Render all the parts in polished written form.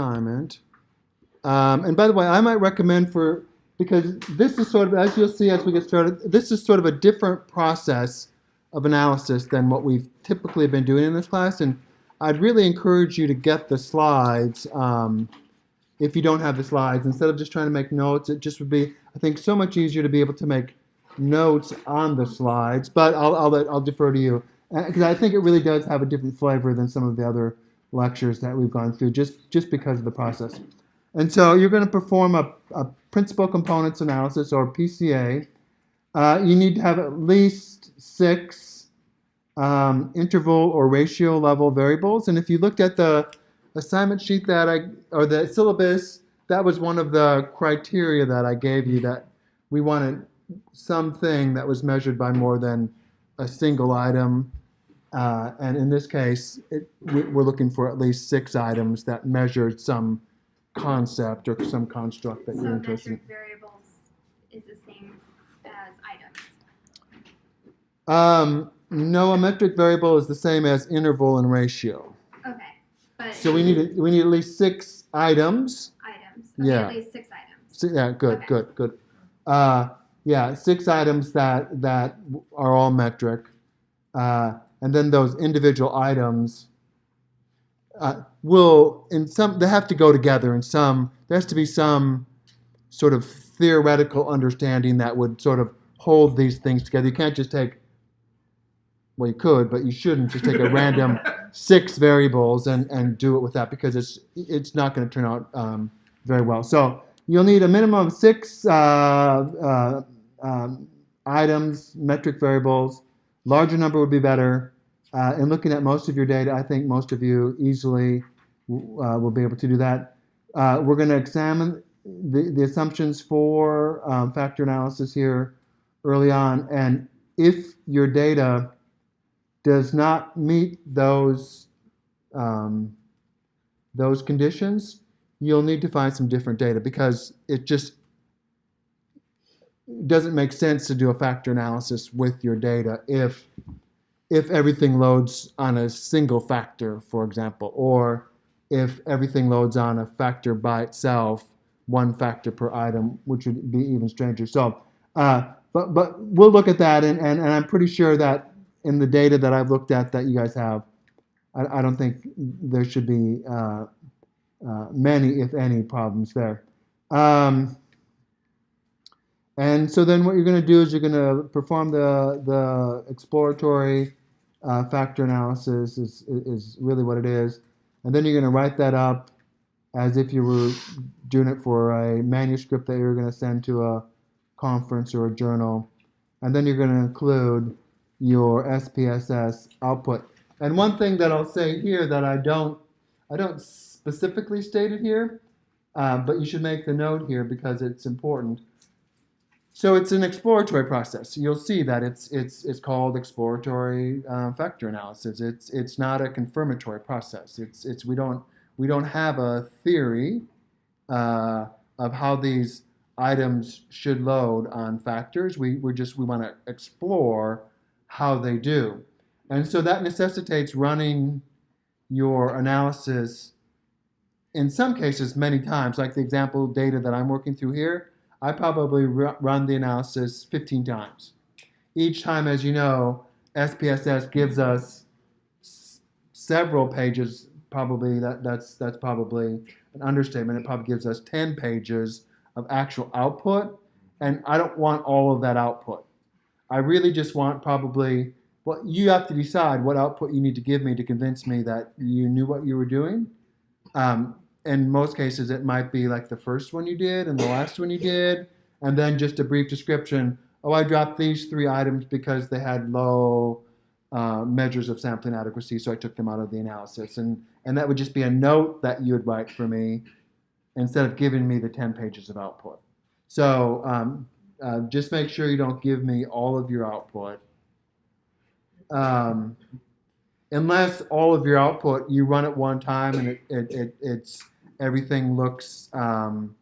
assignment. And by the way, I might recommend because this is sort of, as you'll see as we get started, this is sort of a different process of analysis than what we've typically been doing in this class. And I'd really encourage you to get the slides if you don't have the slides. Instead of just trying to make notes, it just would be, I think, so much easier to be able to make notes on the slides. But I'll defer to you, because I think it really does have a different flavor than some of the other lectures that we've gone through, just because of the process. And so you're going to perform a principal components analysis, or PCA. You need to have at least 6 interval or ratio level variables. And if you looked at the assignment sheet or the syllabus, that was one of the criteria that I gave you, that we wanted something that was measured by more than a single item. And in this case, we're looking for at least 6 items that measured some concept or some construct that you're interested in. So metric variables is the same as items? No, a metric variable is the same as interval and ratio. Okay. But So we need at least 6 items. Items. Okay, Yeah. at least 6 items. So, yeah, good, Okay. good. Yeah, 6 items that are all metric. And then those individual items they have to go together in there has to be some sort of theoretical understanding that would sort of hold these things together. You can't just well, you could, but you shouldn't just take a random 6 variables and do it with that, because it's not going to turn out very well. So you'll need a minimum of 6 items, metric variables. Larger number would be better. In looking at most of your data, I think most of you easily will be able to do that. We're going to examine the assumptions for factor analysis here early on, and if your data does not meet those conditions, you'll need to find some different data, because it just doesn't make sense to do a factor analysis with your data if everything loads on a single factor, for example, or if everything loads on a factor by itself, 1 factor per item, which would be even stranger. So, but we'll look at that, and I'm pretty sure that in the data that I've looked at that you guys have, I don't think there should be many, if any, problems there. And so then what you're going to do is you're going to perform the exploratory factor analysis is really what it is. And then you're going to write that up as if you were doing it for a manuscript that you're going to send to a conference or a journal. And then you're going to include your SPSS output. And one thing that I'll say here that I don't specifically state it here, but you should make the note here because it's important. So it's an exploratory process. You'll see that it's called exploratory factor analysis. It's not a confirmatory process. We don't have a theory of how these items should load on factors. We want to explore how they do, and so that necessitates running your analysis in some cases many times. Like the example data that I'm working through here, I probably run the analysis 15 times. Each time, as you know, SPSS gives us several pages. Probably that's probably an understatement. It probably gives us 10 pages of actual output, and I don't want all of that output. I really just want probably, well, you have to decide what output you need to give me to convince me that you knew what you were doing. In most cases, it might be like the first one you did and the last one you did, and then just a brief description. Oh, I dropped these 3 items because they had low measures of sampling adequacy, so I took them out of the analysis. And that would just be a note that you would write for me instead of giving me the 10 pages of output. So just make sure you don't give me all of your output. Unless all of your output, you run it one time and everything looks fine.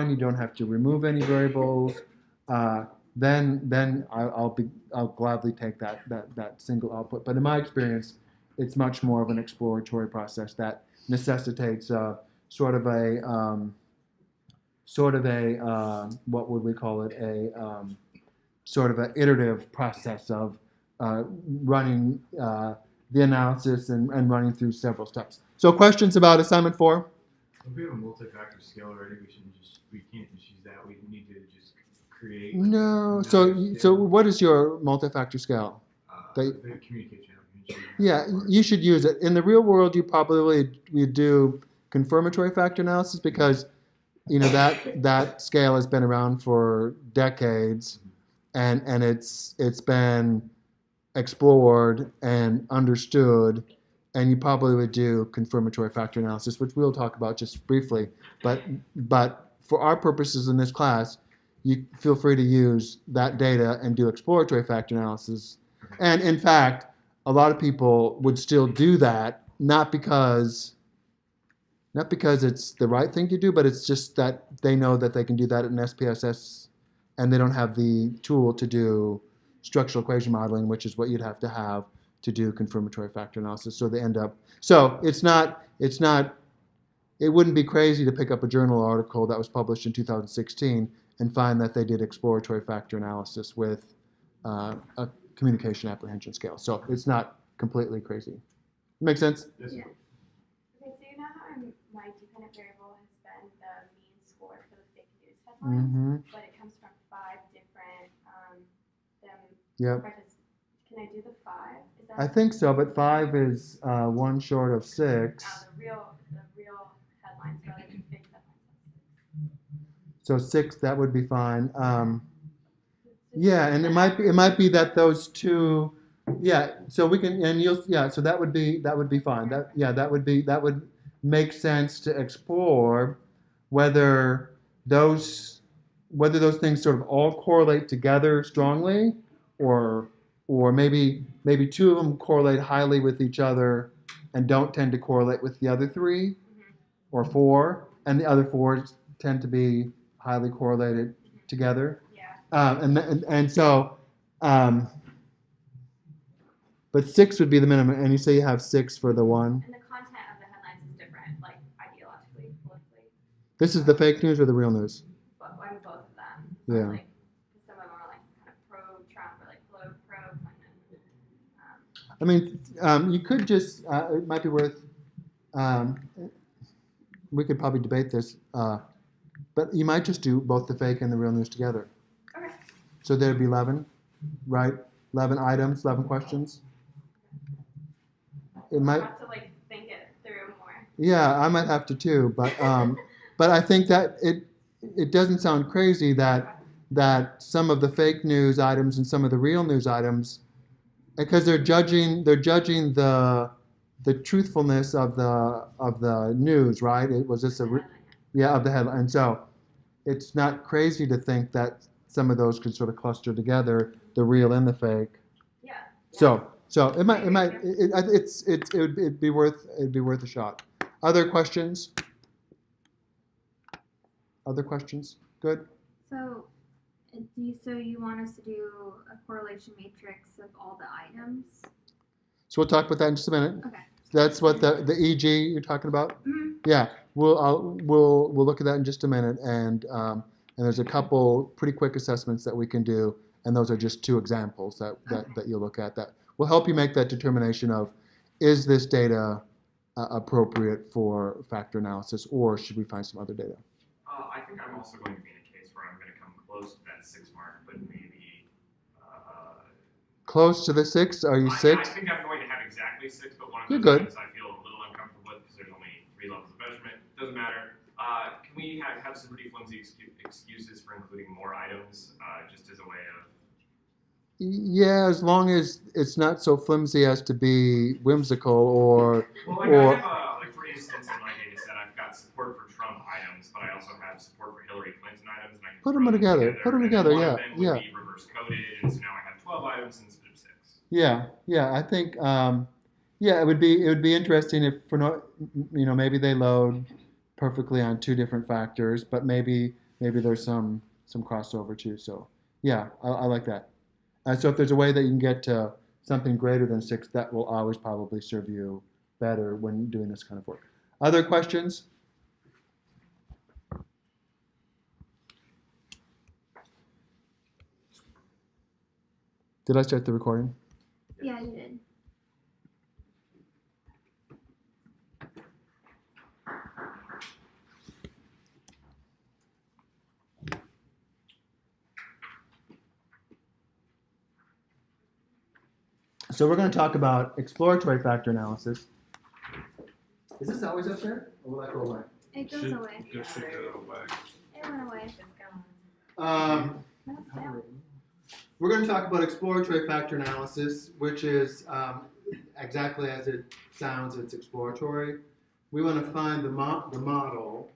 You don't have to remove any variables. Then I'll gladly take that single output. But in my experience, it's much more of an exploratory process that necessitates sort of a what would we call it, sort of an iterative process of running the analysis and running through several steps. So questions about assignment 4? If we have a multi-factor scale already, we can't just use that. We need to just create. No. So what is your multi-factor scale? The communication apprehension. Yeah, you should use it. In the real world, you probably would do confirmatory factor analysis because that scale has been around for decades, and it's been explored and understood, and you probably would do confirmatory factor analysis, which we'll talk about just briefly. But for our purposes in this class, you feel free to use that data and do exploratory factor analysis. And in fact, a lot of people would still do that, not because it's the right thing to do, but it's just that they know that they can do that in SPSS, and they don't have the tool to do structural equation modeling, which is what you'd have to do confirmatory factor analysis. So they end up. So it wouldn't be crazy to pick up a journal article that was published in 2016 and find that they did exploratory factor analysis with a communication apprehension scale. So it's not completely crazy. Make sense? Yes. Yeah. Okay, so you know how my dependent variable has been the mean score for the fake news headlines, but it comes from 5 different Yep. Can I do the 5? Is that I think so, but 5 is one short of 6. the real headlines rather than fake headlines? So 6, that would be fine. Yeah, and it might be that those two. Yeah, so we can, and so that would be fine. That would make sense to explore whether those things sort of all correlate together strongly, or maybe 2 of them correlate highly with each other and don't tend to correlate with the other 3, or 4, and the other 4 tend to be highly correlated together. Yeah. But 6 would be the minimum, and you say you have 6 for the one. And the content of the headlines is different, like ideologically, politically. This is the fake news or the real news? But I'm both of them. Yeah. Like, some of them are like kind of pro-Trump or like pro-Clinton. I mean, you could just. It might be worth. We could probably debate this, but you might just do both the fake and the real news together. Okay. So there'd be 11, right? 11 items, 11 questions. It might. I'll have to like think it through more. Yeah, I might have to too, but I think that it doesn't sound crazy that some of the fake news items and some of the real news items, because they're judging the truthfulness of the news, right? Was this of the headline? And so it's not crazy to think that some of those could sort of cluster together, the real and the fake. Yeah. So it'd be worth a shot. Other questions? Good. So you want us to do a correlation matrix of all the items? So we'll talk about that in just a minute. Okay. That's what the EG you're talking about. Mm-hmm. Yeah, we'll look at that in just a minute, and there's a couple pretty quick assessments that we can do, and those are just 2 examples that you'll look at that will help you make that determination of, is this data appropriate for factor analysis, or should we find some other data? I think I'm also going to be in a case where I'm going to come close to that 6 mark, but maybe. Close to the 6? Are you 6? I think I'm going to have exactly 6, but one of You're those good. items I feel a little uncomfortable with because there's only 3 levels of measurement. Doesn't matter. Can we have some pretty flimsy excuses for including more items, just as a way of? Yeah, as long as it's not so flimsy as to be whimsical or. Well, I have for instance, in my data set, I've got support for Trump items, but I also have support for Hillary Clinton items, and I can Put them together. Put them together. One Yeah, of them would be reverse coded, and so now I have 12 items instead of 6. Yeah. I think it would be interesting if maybe they load perfectly on 2 different factors, but maybe there's some crossover too. So yeah, I like that. So if there's a way that you can get to something greater than 6, that will always probably serve you better when doing this kind of work. Other questions? Did I start the recording? Yeah, you did. So we're going to talk about exploratory factor analysis. Is this always up there, or will that go away? It goes away. Go away. It went away. We're going to talk about exploratory factor analysis, which is exactly as it sounds, it's exploratory. We want to find the model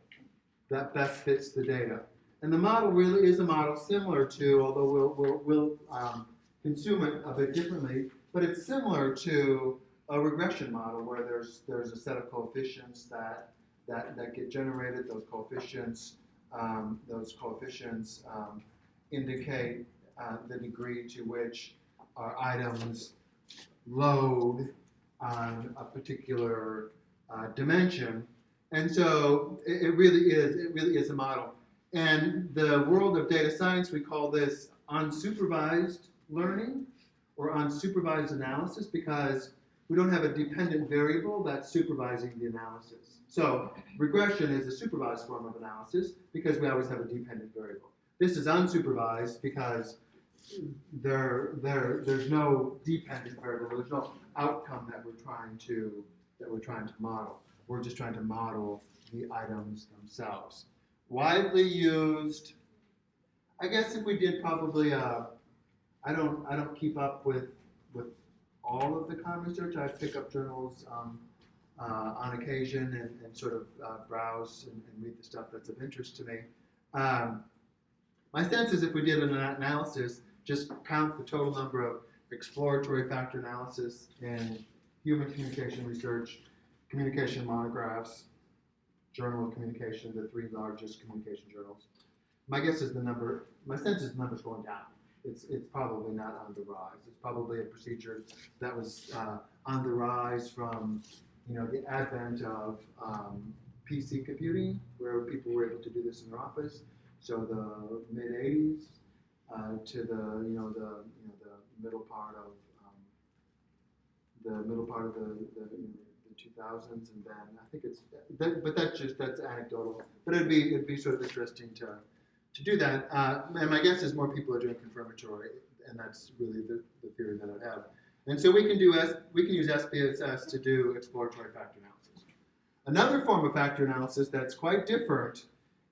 that best fits the data. And the model really is a model similar to, although we'll consume it a bit differently, but it's similar to a regression model where there's a set of coefficients that get generated. Those coefficients indicate the degree to which our items load on a particular dimension, and so it really is a model. And the world of data science, we call this unsupervised learning or unsupervised analysis because we don't have a dependent variable that's supervising the analysis. So regression is a supervised form of analysis because we always have a dependent variable. This is unsupervised because there's no dependent variable. There's no outcome that we're trying to model. We're just trying to model the items themselves. Widely used. I guess if we did probably I don't keep up with all of the common research. I pick up journals on occasion and sort of browse and read the stuff that's of interest to me. My sense is if we did an analysis, just count the total number of exploratory factor analysis in human communication research, communication monographs, Journal of Communication, the three largest communication journals. My sense is the number's going down. It's probably not on the rise. It's probably a procedure that was on the rise from the advent of PC computing, where people were able to do this in their office. So the mid '80s to the middle part of the 2000s, and then I think but that's anecdotal. But it'd be sort of interesting to do that. And my guess is more people are doing confirmatory, and that's really the theory that I have. And so we can use SPSS to do exploratory factor analysis. Another form of factor analysis that's quite different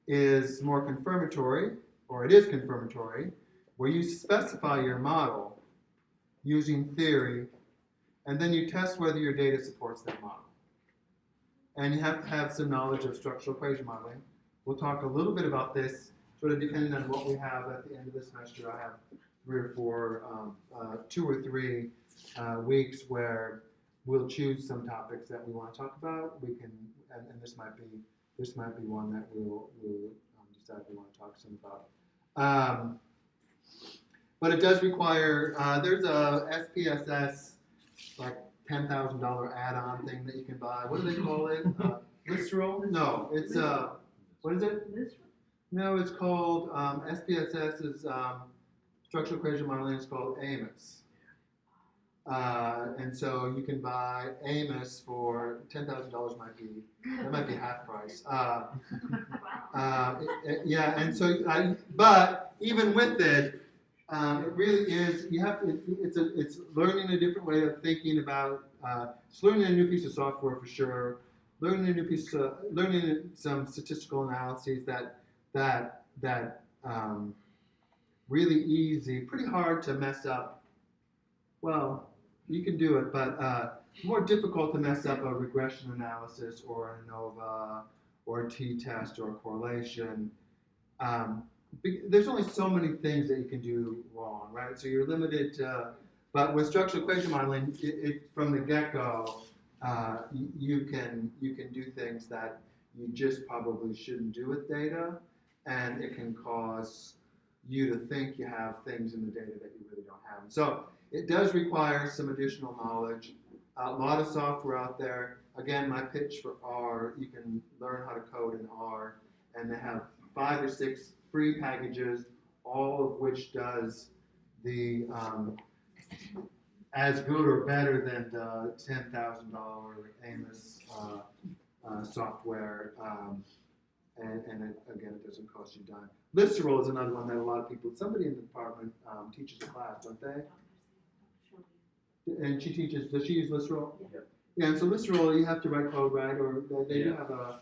is more confirmatory, or it is confirmatory, where you specify your model using theory, and then you test whether your data supports that model. And you have to have some knowledge of structural equation modeling. We'll talk a little bit about this, sort of depending on what we have at the end of the semester. I have 2 or 3 weeks where we'll choose some topics that we want to talk about. We can, and this might be one that we'll decide we want to talk some about. But it does require, there's a SPSS, like $10,000 add-on thing that you can buy. What do they call it? Listral? No, it's, what is it? No, it's called, SPSS is structural equation modeling, it's called AMOS. And so you can buy AMOS for $10,000 might be half price. Yeah, and so but even with it, it really is. It's learning a different way of thinking about. It's learning a new piece of software for sure. Learning some statistical analyses that really easy, pretty hard to mess up. Well, you can do it, but more difficult to mess up a regression analysis or an ANOVA or a t-test or a correlation. There's only so many things that you can do wrong, right? So you're limited to, but with structural equation modeling, from the get-go, you can do things that you just probably shouldn't do with data, and it can cause you to think you have things in the data that you really don't have. So it does require some additional knowledge. A lot of software out there. again, my pitch for R, you can learn how to code in R, and they have 5 or 6 free packages, all of which does the as good or better than the $10,000 Amos software. And again, it doesn't cost you a dime. Listerol is another one that a lot of people, somebody in the department teaches a class, don't they? And she teaches, does she use Listerol? Yeah. Yeah, and so Listerol, you have to write code, right? Or they do have a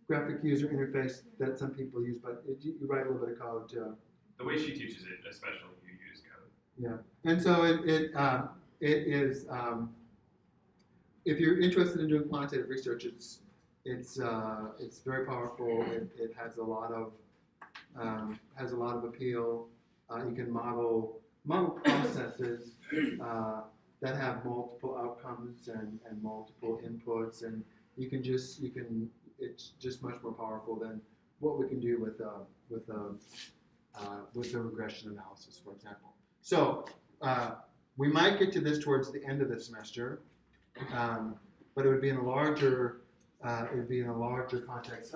graphic user interface that some people use, but you write a little bit of code too. The way she teaches it, especially, you use code. Yeah, and so it is, if you're interested in doing quantitative research, it's very powerful. It has a lot of appeal. You can model processes that have multiple outcomes and multiple inputs, and it's just much more powerful than what we can do with the regression analysis, for example. So we might get to this towards the end of the semester, but it would be in a larger context.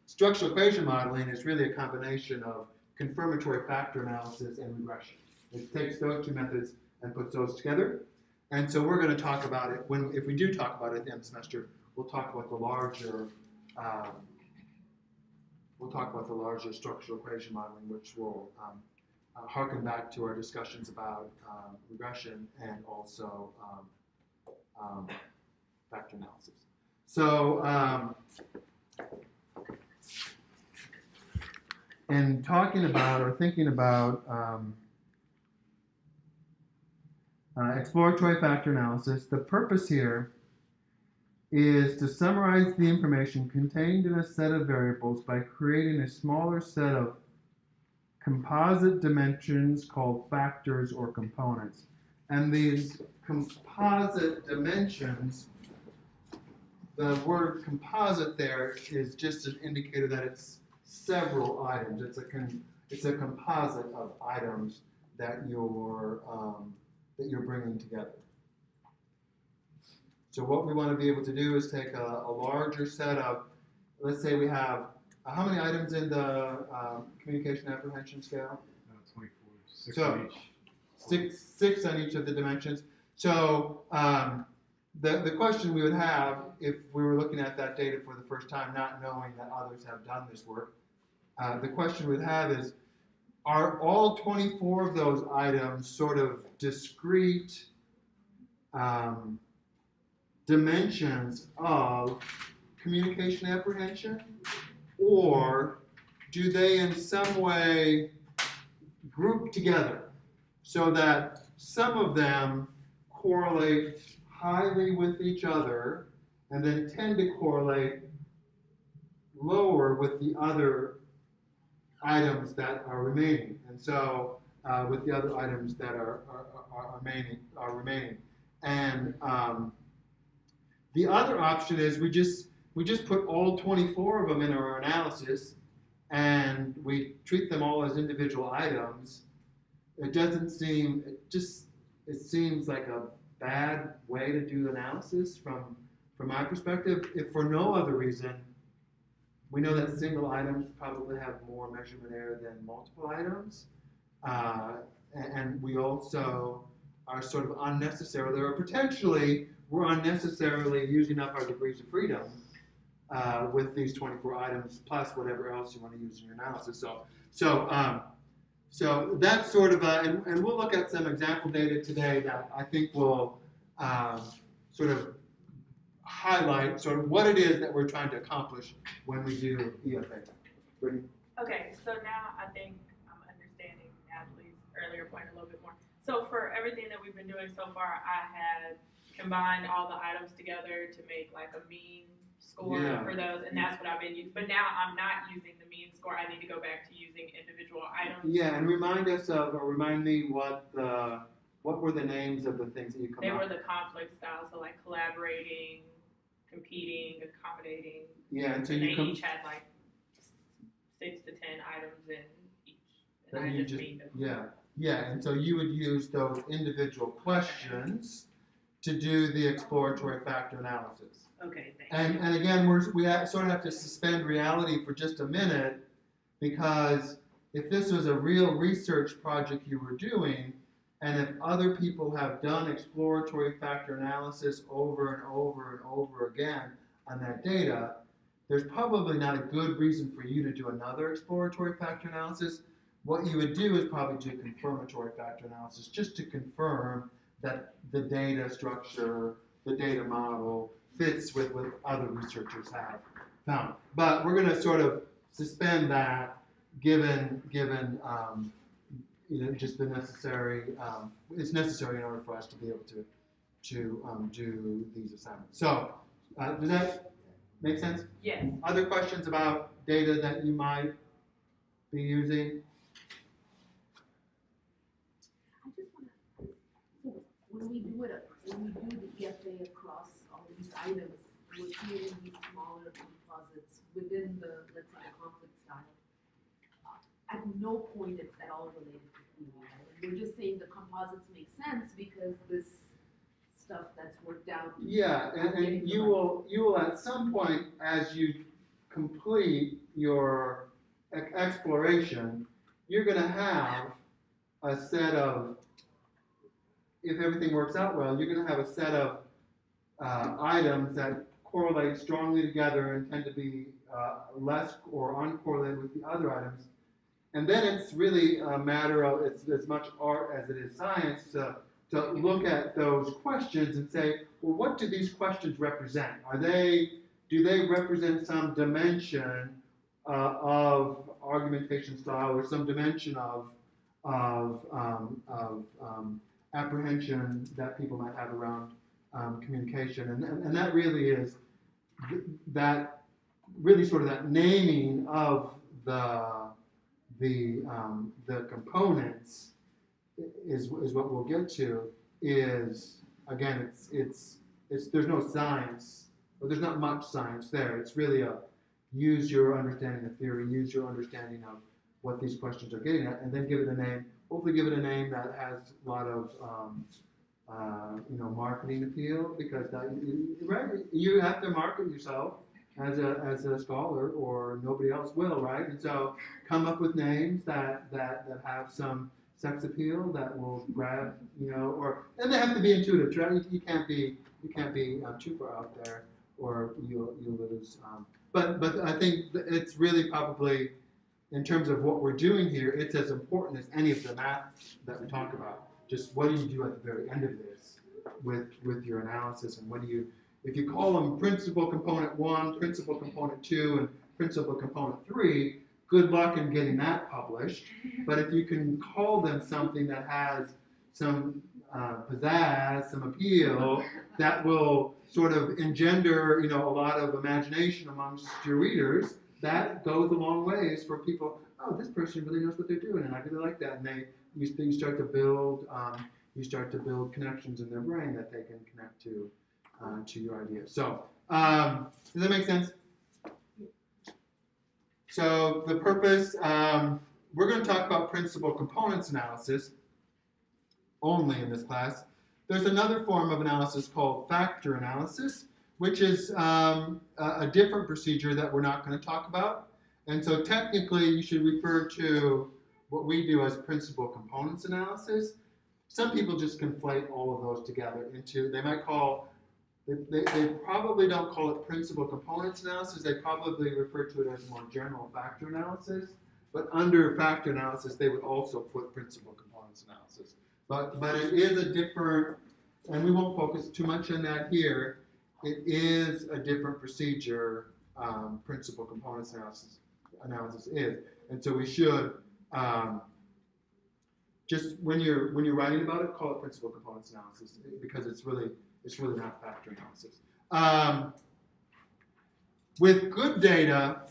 Structural equation modeling is really a combination of confirmatory factor analysis and regression. It takes those two methods and puts those together. And so we're going to talk about it if we do talk about it at the end of the semester. We'll talk about the larger structural equation modeling, which will harken back to our discussions about regression and also factor analysis. So, in talking about or thinking about exploratory factor analysis, the purpose here is to summarize the information contained in a set of variables by creating a smaller set of composite dimensions called factors or components. And these composite dimensions, the word composite there is just an indicator that it's several items. It's a composite of items that you're bringing together. So what we want to be able to do is take a larger set of, let's say we have, how many items in the communication apprehension scale? 24, 6 So, on each. Six on each of the dimensions. So the question we would have if we were looking at that data for the first time, not knowing that others have done this work, the question we'd have is, are all 24 of those items sort of discrete dimensions of communication apprehension, or do they in some way group together so that some of them correlate highly with each other and then tend to correlate lower with the other items that are remaining, and so with the other items that are remaining. And the other option is we just put all 24 of them in our analysis, and we treat them all as individual items. It seems like a bad way to do analysis from my perspective, if for no other reason. We know that single items probably have more measurement error than multiple items, and we also are sort of unnecessarily, or potentially we're unnecessarily using up our degrees of freedom with these 24 items plus whatever else you want to use in your analysis. So that's sort of and we'll look at some example data today that I think will sort of highlight sort of what it is that we're trying to accomplish when we do EFA. Brittany? Okay, so now I think I'm understanding Natalie's earlier point a little bit more. So for everything that we've been doing so far, I had combined all the items together to make like a mean score for those, and that's what I've been using. But now I'm not using the mean score. I need to go back to using individual items. Yeah, and remind me what were the names of the things that you combined? They were the conflict styles, so like collaborating, competing, accommodating. Yeah, and so and you they each had like 6 to 10 items in each. And I just mean them. Yeah, and so you would use those individual questions to do the exploratory factor analysis. Okay, thank you. And again, sort of have to suspend reality for just a minute, because if this was a real research project you were doing, and if other people have done exploratory factor analysis over and over and over again on that data, there's probably not a good reason for you to do another exploratory factor analysis. What you would do is probably do confirmatory factor analysis, just to confirm that the data structure, the data model fits with what other researchers have found. But we're going to sort of suspend that, given just the necessary. It's necessary in order for us to be able to do these assignments. So does that make sense? Yes. Other questions about data that you might be using? I just want to, so when we do the EFA across all these items, we're creating these smaller composites within the, let's say, the conflict style. At no point it's at all related to theory, right? We're just saying the composites make sense because this stuff that's worked out. Yeah, and you will at some point, as you complete your exploration, you're going to have a set of, if everything works out well, you're going to have a set of items that correlate strongly together and tend to be less or uncorrelated with the other items. And then it's really a matter of, it's as much art as it is science to look at those questions and say, well, what do these questions represent? Do they represent some dimension of argumentation style, or some dimension of apprehension that people might have around communication? And that really is that really sort of that naming of the components is what we'll get to. Is again, it's there's no science, or there's not much science there. It's really a use your understanding of theory, use your understanding of what these questions are getting at, and then give it a name. Hopefully, give it a name that has a lot of marketing appeal, because you have to market yourself as a scholar, or nobody else will, right? And so come up with names that have some sex appeal, that will grab, and they have to be intuitive. You can't be too far out there, or you'll lose. But I think it's really probably, in terms of what we're doing here, it's as important as any of the math that we talk about. Just what do you do at the very end of this with your analysis, and what do you, if you call them principal component 1, principal component 2, and principal component 3, good luck in getting that published. But if you can call them something that has some pizzazz, some appeal, that will sort of engender, a lot of imagination amongst your readers, that goes a long ways for people. Oh, this person really knows what they're doing, and I really like that. And you start to build connections in their brain that they can connect to your idea. So does that make sense? So the purpose, we're going to talk about principal components analysis only in this class. There's another form of analysis called factor analysis, which is a different procedure that we're not going to talk about. And so technically, you should refer to what we do as principal components analysis. Some people just conflate all of those together into, they might call, they probably don't call it principal components analysis. They probably refer to it as more general factor analysis. But under factor analysis, they would also put principal components analysis. But it is a different, and we won't focus too much on that here. It is a different procedure, principal components analysis is. And so we should, just when you're writing about it, call it principal components analysis, because it's really not factor analysis. With good data,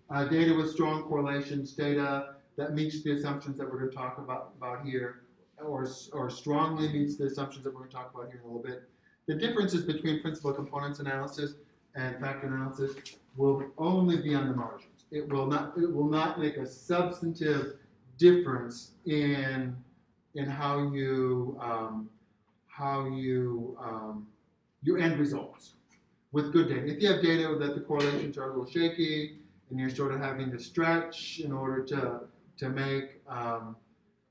data with strong correlations, data that meets the assumptions that we're going to talk about here, or strongly meets the assumptions that we're going to talk about here in a little bit. The differences between principal components analysis and factor analysis will only be on the margins. It will not make a substantive difference in how you how you your end results with good data. If you have data that the correlations are a little shaky and you're sort of having to stretch in order to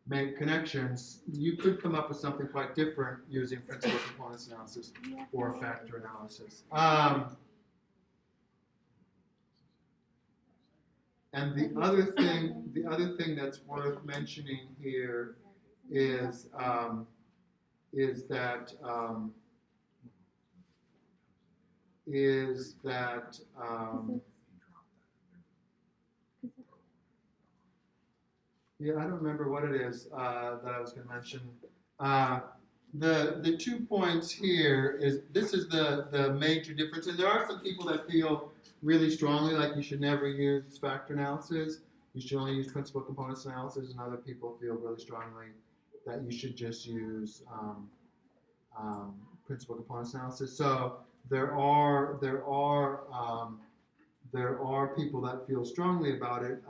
make connections, you could come up with something quite different using principal components analysis or factor analysis. And the other thing that's worth mentioning here is that yeah, I don't remember what it is that I was going to mention. The 2 points here is this is the major difference, and there are some people that feel really strongly like you should never use factor analysis. You should only use principal components analysis, and other people feel really strongly that you should just use principal components analysis. So there are people that feel strongly about it.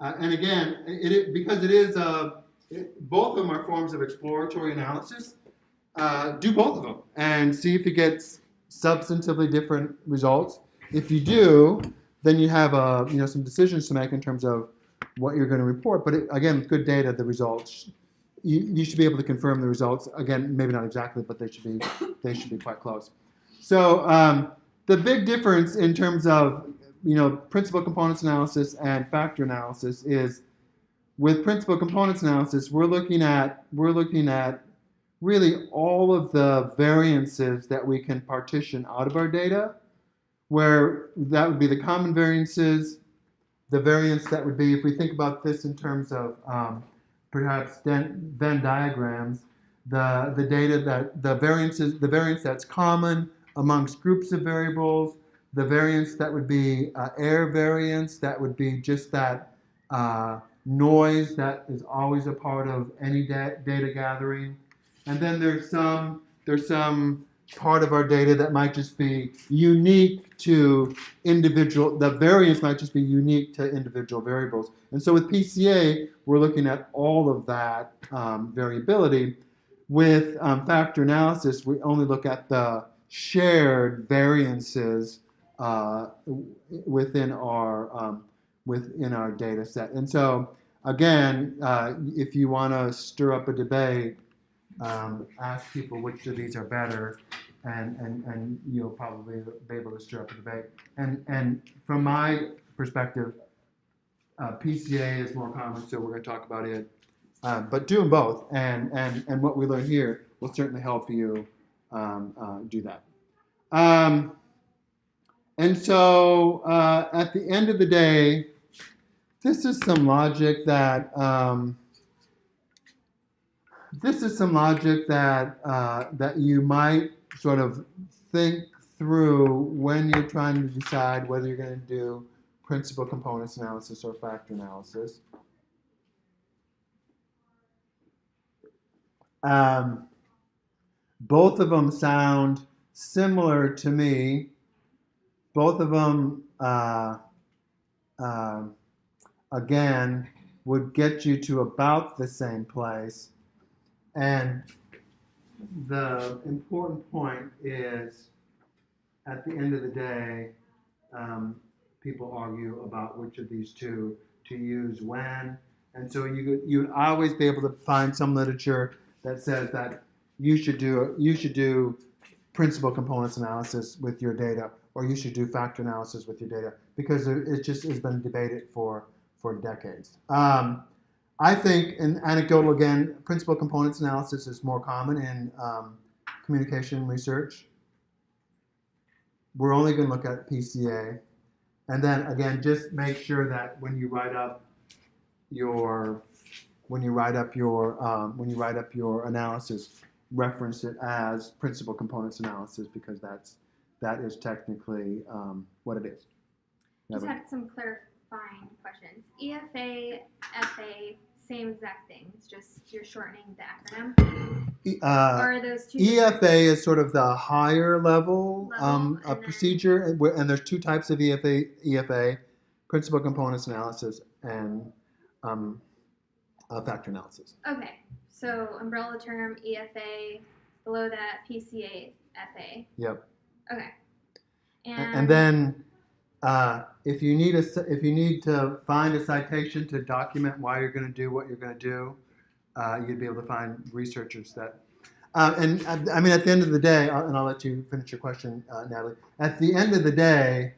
And again, because it is both of them are forms of exploratory analysis. Do both of them and see if you get substantively different results. If you do, then you have some decisions to make in terms of what you're going to report. But again, with good data, the results you should be able to confirm the results. Again, maybe not exactly, but they should be quite close. So the big difference in terms of principal components analysis and factor analysis is with principal components analysis, we're looking at really all of the variances that we can partition out of our data, where that would be the common variances, the variance that would be, if we think about this in terms of perhaps Venn diagrams, the data that the variance that's common amongst groups of variables, the variance that would be error variance, that would be just that noise that is always a part of any data gathering. And then there's some part of our data that might just be unique to the variance might just be unique to individual variables. And so with PCA, we're looking at all of that variability. With factor analysis, we only look at the shared variances within our data set. And so again, if you want to stir up a debate, ask people which of these are better, and you'll probably be able to stir up a debate. And from my perspective, PCA is more common, so we're going to talk about it. But do them both, and what we learn here will certainly help you do that. And so at the end of the day, this is some logic that that you might sort of think through when you're trying to decide whether you're going to do principal components analysis or factor analysis. Both of them sound similar to me. Both of them, again, would get you to about the same place. And the important point is, at the end of the day, people argue about which of these two to use when. And so you'd always be able to find some literature that says that you should do principal components analysis with your data, or you should do factor analysis with your data, because it just has been debated for decades. I think, in anecdotal again, principal components analysis is more common in communication research. We're only going to look at PCA, and then again, just make sure that when you write up your analysis, reference it as principal components analysis, because that is technically what it is. Just had some clarifying questions. EFA, FA, same exact thing. It's just you're shortening the acronym. Or are those two? EFA is sort of the higher level procedure, and there's two types of EFA: principal components analysis and factor analysis. Okay, So umbrella term EFA, below that PCA FA. Yep. Okay. And then if you need to find a citation to document why you're going to do what you're going to do, you'd be able to find researchers that. And I mean, at the end of the day, and I'll let you finish your question, Natalie. At the end of the day,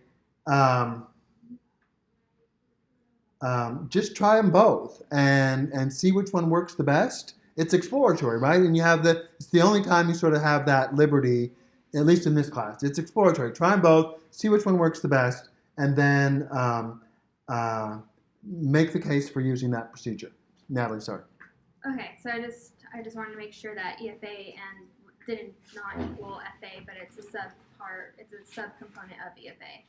just try them both and see which one works the best. It's exploratory, right? And it's the only time you sort of have that liberty, at least in this class. It's exploratory. Try them both, see which one works the best, and then make the case for using that procedure. Natalie, sorry. Okay, so I just wanted to make sure that EFA and didn't not equal FA, but it's a subcomponent of EFA,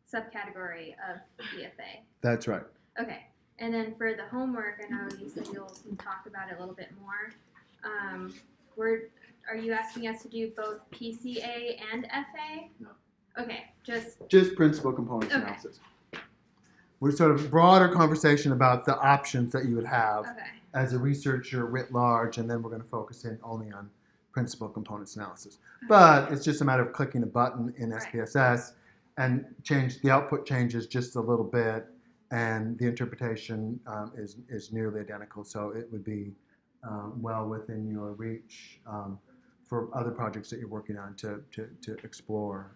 subcategory of EFA. That's right. Okay, and then for the homework, I know you said you'll talk about it a little bit more. Are you asking us to do both PCA and FA? No. Okay, just principal components Okay. analysis. We're sort of broader conversation about the options that you would have okay. as a researcher writ large, and then we're going to focus in only on principal components analysis. But it's just a matter of clicking a button in Right. SPSS and the output changes just a little bit, and the interpretation is nearly identical. So it would be well within your reach for other projects that you're working on to explore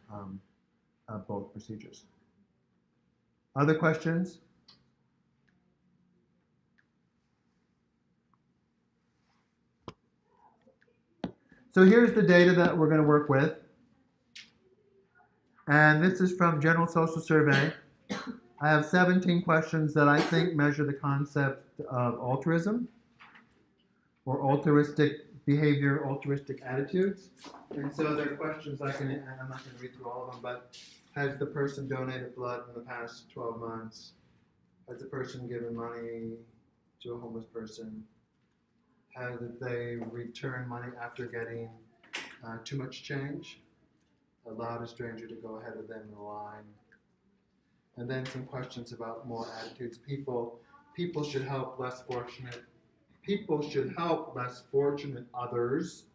both procedures. Other questions? So here's the data that we're going to work with. And this is from General Social Survey. I have 17 questions that I think measure the concept of altruism or altruistic behavior, altruistic attitudes. And so there are questions like, and I'm not going to read through all of them, but has the person donated blood in the past 12 months? Has the person given money to a homeless person? Have they returned money after getting too much change? Allowed a stranger to go ahead of them in the line? And then some questions about more attitudes. People should help less fortunate. People should help less fortunate others.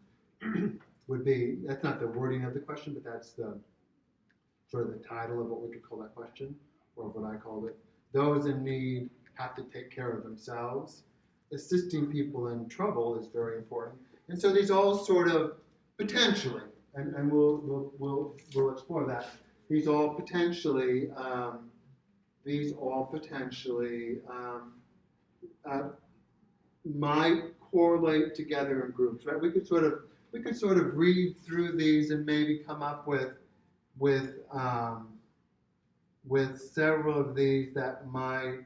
That's not the wording of the question, but that's the sort of the title of what we could call that question, or what I called it. Those in need have to take care of themselves. Assisting people in trouble is very important. And so these all sort of potentially, and we'll explore that. These all potentially might correlate together in groups, right? We could sort of read through these and maybe come up with several of these that might.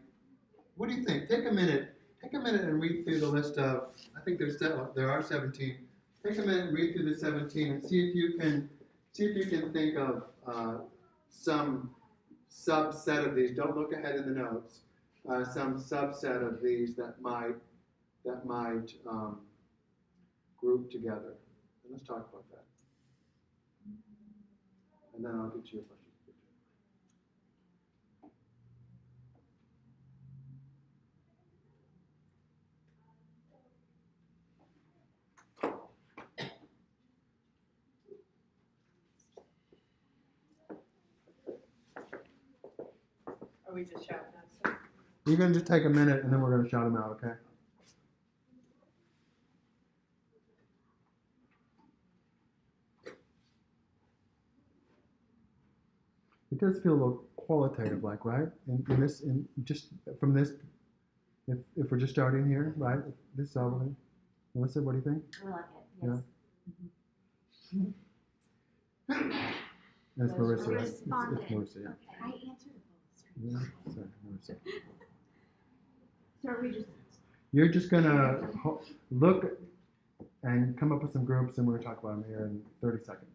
What do you think? Take a minute and read through the list of. I think there are 17. Take a minute and read through the 17 and see if you can think of some subset of these. Don't look ahead in the notes. Some subset of these that might group together. And let's talk about that. And then I'll get to your question. Are we just shouting out stuff? You're going to just take a minute and then we're going to shout them out, okay? It does feel a little qualitative, like, right? Just from this, if we're just starting here, right? This is all. Melissa, what do you think? I like it, yes. Yeah. That's Marissa, right? It's Responded. Marissa, yeah. I answered the Yeah, sorry, Marissa. So are we just, You're just gonna look and come up with some groups, and we're gonna talk about them here in 30 seconds.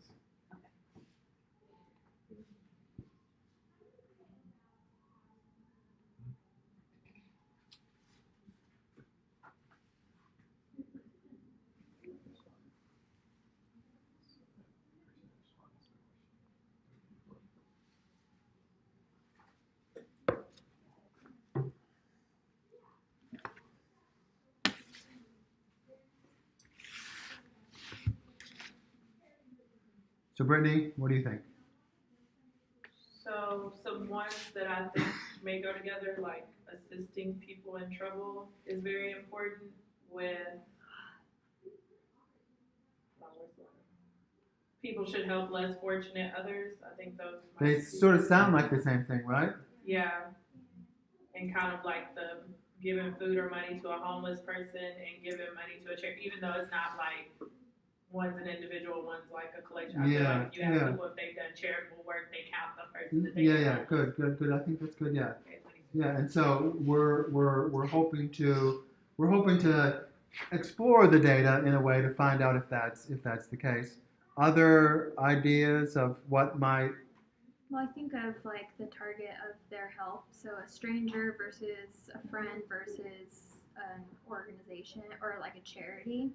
Brittany, what do you think? So some ones that I think may go together, like assisting people in trouble, is very important with people should help less fortunate others. I think those might They be, sort of sound like the same thing, right? yeah, and kind of like the giving food or money to a homeless person and giving money to a charity, even though it's not like one's an individual, one's like a collection. I feel Yeah, like if you ask yeah. people if they've done charitable work, they count the person that they Yeah, good. I think that's good. Yeah. Yeah, and so we're hoping to explore the data in a way to find out if that's the case. Other ideas of what might Well, I think of like the target of their help. So a stranger versus a friend versus an organization or like a charity.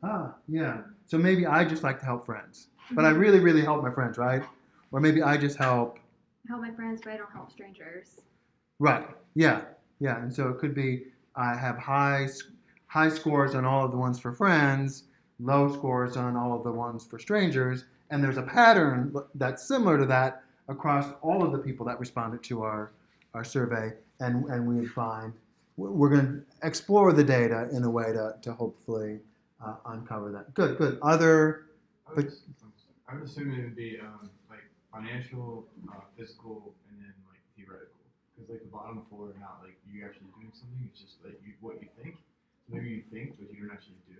yeah. So maybe I just like to help friends, but I really help my friends, right? Or maybe I just help my friends, but I don't help strangers. Right. Yeah. And so it could be I have high scores on all of the ones for friends, low scores on all of the ones for strangers, and there's a pattern that's similar to that across all of the people that responded to our survey, and we would find we're going to explore the data in a way to hopefully uncover that. Good. Other. I would assume it would be like financial, physical, and then like theoretical. Because like the bottom four are not like you actually doing something. It's just like what you think. So maybe you think, but you don't actually do.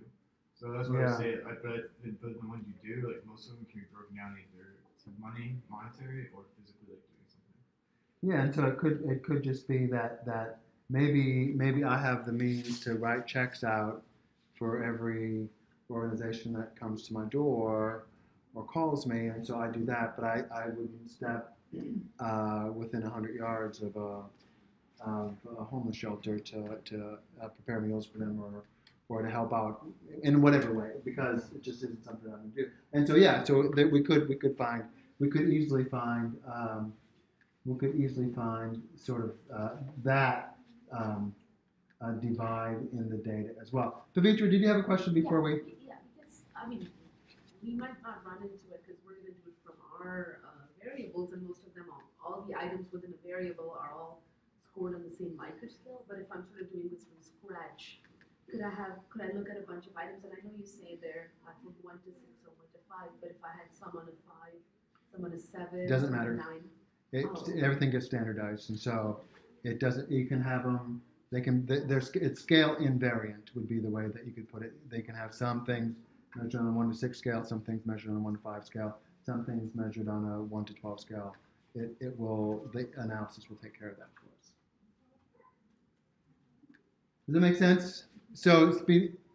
So that's what I say. But the ones you do, like most of them can be broken down either to money, monetary, or physically like doing something. Yeah, and so it could just be that maybe I have the means to write checks out for every organization that comes to my door or calls me, and so I do that. But I wouldn't step within 100 yards of a homeless shelter to prepare meals for them or to help out in whatever way, because it just isn't something I'm going to do. And so we could easily find sort of that divide in the data as well. Pavitra, did you have a question before we? Yeah, because I mean, we might not run into it because we're going to do it from our variables, and most of them, all the items within a variable are all scored on the same Likert scale. But if I'm sort of doing this from scratch, could I look at a bunch of items? And I know you say they're from 1 to 6 or 1 to 5, but if I had some on a 5, some on a 7, Doesn't some matter. on a 9. Everything gets standardized, and so it doesn't. You can have them. It's scale invariant would be the way that you could put it. They can have some things measured on a 1 to 6 scale, some things measured on a 1 to 5 scale, some things measured on a 1 to 12 scale. The analysis will take care of that for us. Does that make sense? So,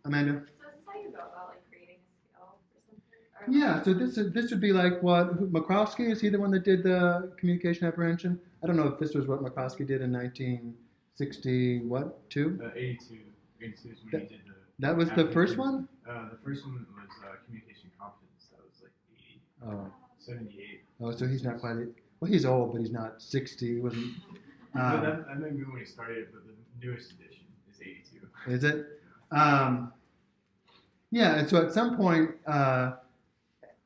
Amanda. So is this how you go about like creating a scale or something? Or Yeah. So this would be like what McCroskey, is he the one that did the communication apprehension? I don't know if this was what McCroskey did in 1960. What 2? 82. 82 is when he did the. That was the first one. The first one was communication competence. That was like 80. Oh. 78. Oh, so he's not quite. Well, he's old, but he's not 60. He wasn't. But that might be when he started, but the newest edition is 82. Is it? Yeah, and so at some point,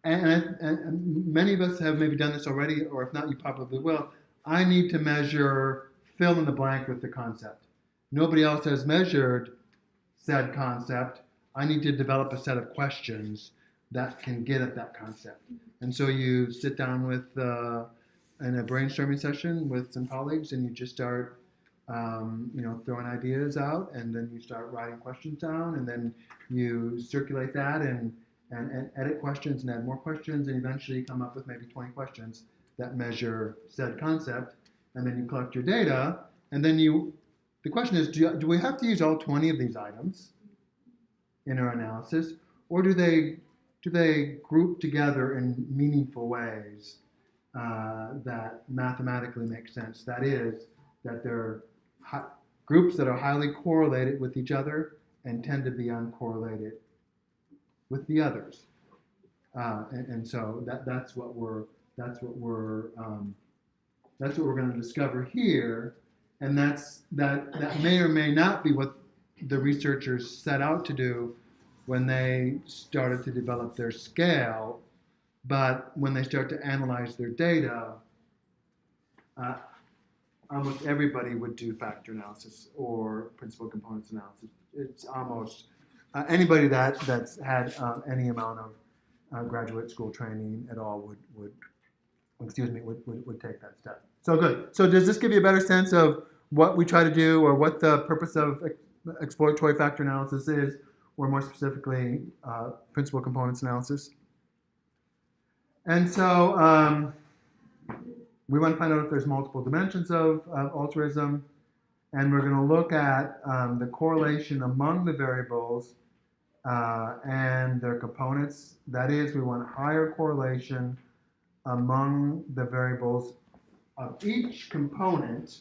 and many of us have maybe done this already, or if not, you probably will. I need to measure fill in the blank with the concept. Nobody else has measured said concept. I need to develop a set of questions that can get at that concept. And so you sit down with in a brainstorming session with some colleagues, and you just start throwing ideas out, and then you start writing questions down, and then you circulate that and edit questions and add more questions, and eventually you come up with maybe 20 questions that measure said concept, and then you collect your data, and then the question is, do we have to use all 20 of these items in our analysis, or do they group together in meaningful ways that mathematically make sense? That is, that they're groups that are highly correlated with each other and tend to be uncorrelated with the others, and so that's what we're going to discover here, and that may or may not be what the researchers set out to do when they started to develop their scale, but when they start to analyze their data, uh, almost everybody would do factor analysis or principal components analysis. It's almost anybody that's had any amount of graduate school training at all would take that step. So good. So does this give you a better sense of what we try to do, or what the purpose of exploratory factor analysis is, or more specifically, principal components analysis? And so we want to find out if there's multiple dimensions of altruism, and we're going to look at the correlation among the variables and their components. That is, we want higher correlation among the variables of each component,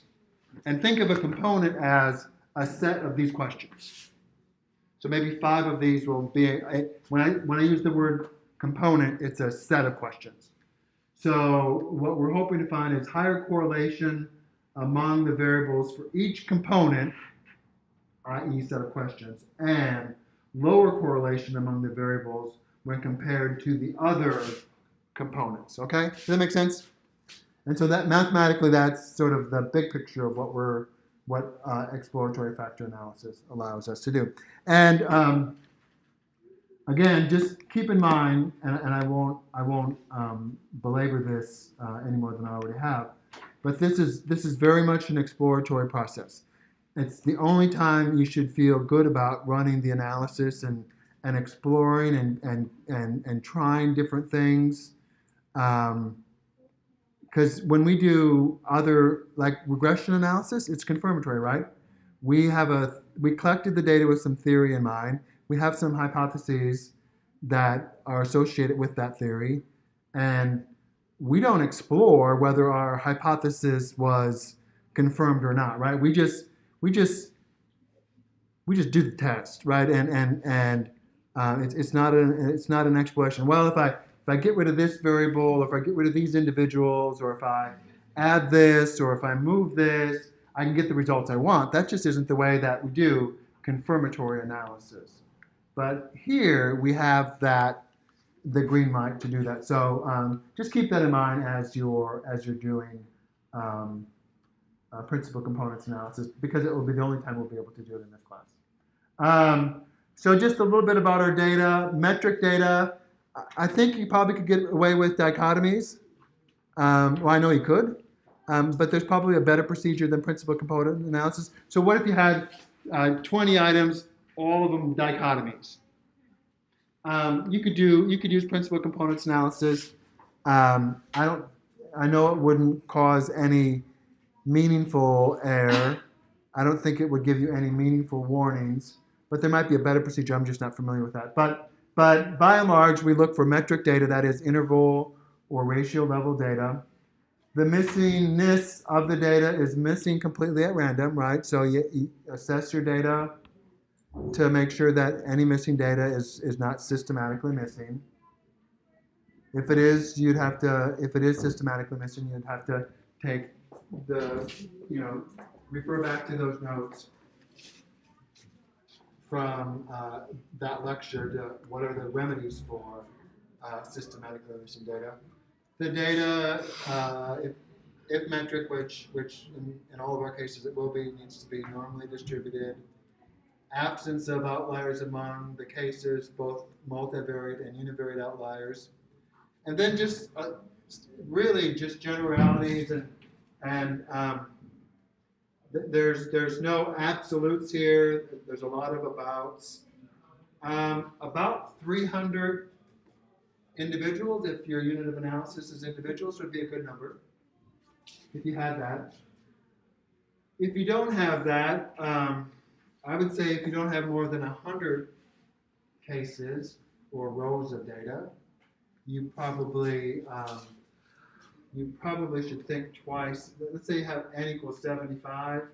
and think of a component as a set of these questions. So maybe 5 of these will be, when I use the word component, it's a set of questions. So what we're hoping to find is higher correlation among the variables for each component, i.e. set of questions, and lower correlation among the variables when compared to the other components. Okay? Does that make sense? And so that mathematically, that's sort of the big picture of what exploratory factor analysis allows us to do. And again, just keep in mind, and I won't belabor this any more than I already have, but this is very much an exploratory process. It's the only time you should feel good about running the analysis and exploring and trying different things. Because when we do other, like regression analysis, it's confirmatory, right? We collected the data with some theory in mind. We have some hypotheses that are associated with that theory, and we don't explore whether our hypothesis was confirmed or not, right? We just do the test, right? And it's not an exploration. Well, if I get rid of this variable, or if I get rid of these individuals, or if I add this, or if I move this, I can get the results I want. That just isn't the way that we do confirmatory analysis. But here we have the green light to do that. So just keep that in mind as you're doing principal components analysis, because it will be the only time we'll be able to do it in this class. So just a little bit about our data, metric data. I think you probably could get away with dichotomies. Well, I know you could, but there's probably a better procedure than principal component analysis. So what if you had 20 items, all of them dichotomies? You could use principal components analysis. I know it wouldn't cause any meaningful error. I don't think it would give you any meaningful warnings, but there might be a better procedure. I'm just not familiar with that. But by and large, we look for metric data, that is interval or ratio level data. The missingness of the data is missing completely at random, right? So you assess your data to make sure that any missing data is not systematically missing. If it is systematically missing, you'd have to take refer back to those notes from that lecture to what are the remedies for systematically missing data. The data, if metric, which in all of our cases it will be, needs to be normally distributed. Absence of outliers among the cases, both multivariate and univariate outliers. And then just really just generalities, and there's no absolutes here. There's a lot of abouts. About 300 individuals, if your unit of analysis is individuals, would be a good number, if you had that. If you don't have that, I would say if you don't have more than 100 cases or rows of data, you probably should think twice. Let's say you have n equals 75,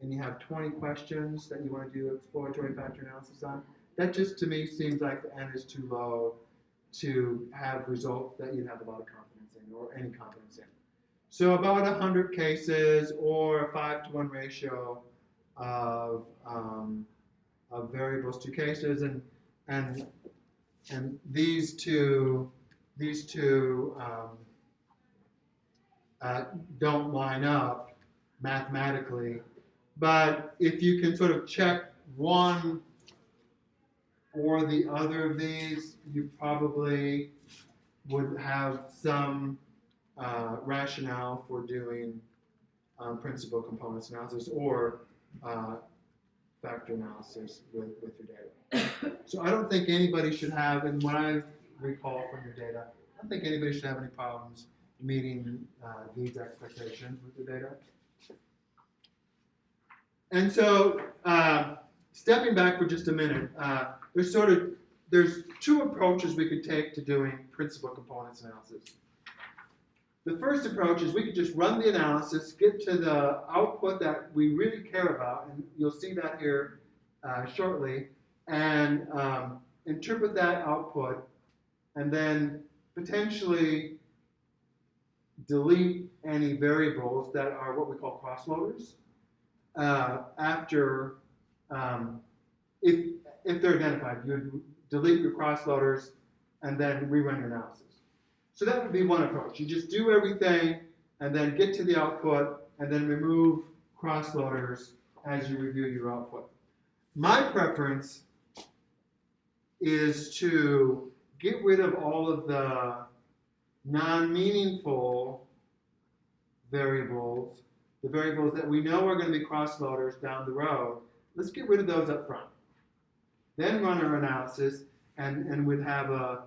and you have 20 questions that you want to do exploratory factor analysis on. That just, to me, seems like the n is too low to have results that you'd have a lot of confidence in, or any confidence in. So about 100 cases, or a 5-to-1 ratio of variables to cases, and these two these two don't line up mathematically. But if you can sort of check one or the other of these, you probably would have some rationale for doing principal components analysis or factor analysis with your data. So I don't think anybody should have, and what I recall from your data, I don't think anybody should have any problems meeting these expectations with the data. And so, stepping back for just a minute, there's two approaches we could take to doing principal components analysis. The first approach is we could just run the analysis, get to the output that we really care about, and you'll see that here shortly, and interpret that output, and then potentially delete any variables that are what we call cross-loaders after, if they're identified, you would delete your cross-loaders and then rerun your analysis. So that would be one approach. You just do everything and then get to the output and then remove cross-loaders as you review your output. My preference is to get rid of all of the non-meaningful variables, the variables that we know are going to be cross-loaders down the road. Let's get rid of those up front. Then run our analysis and we'd have a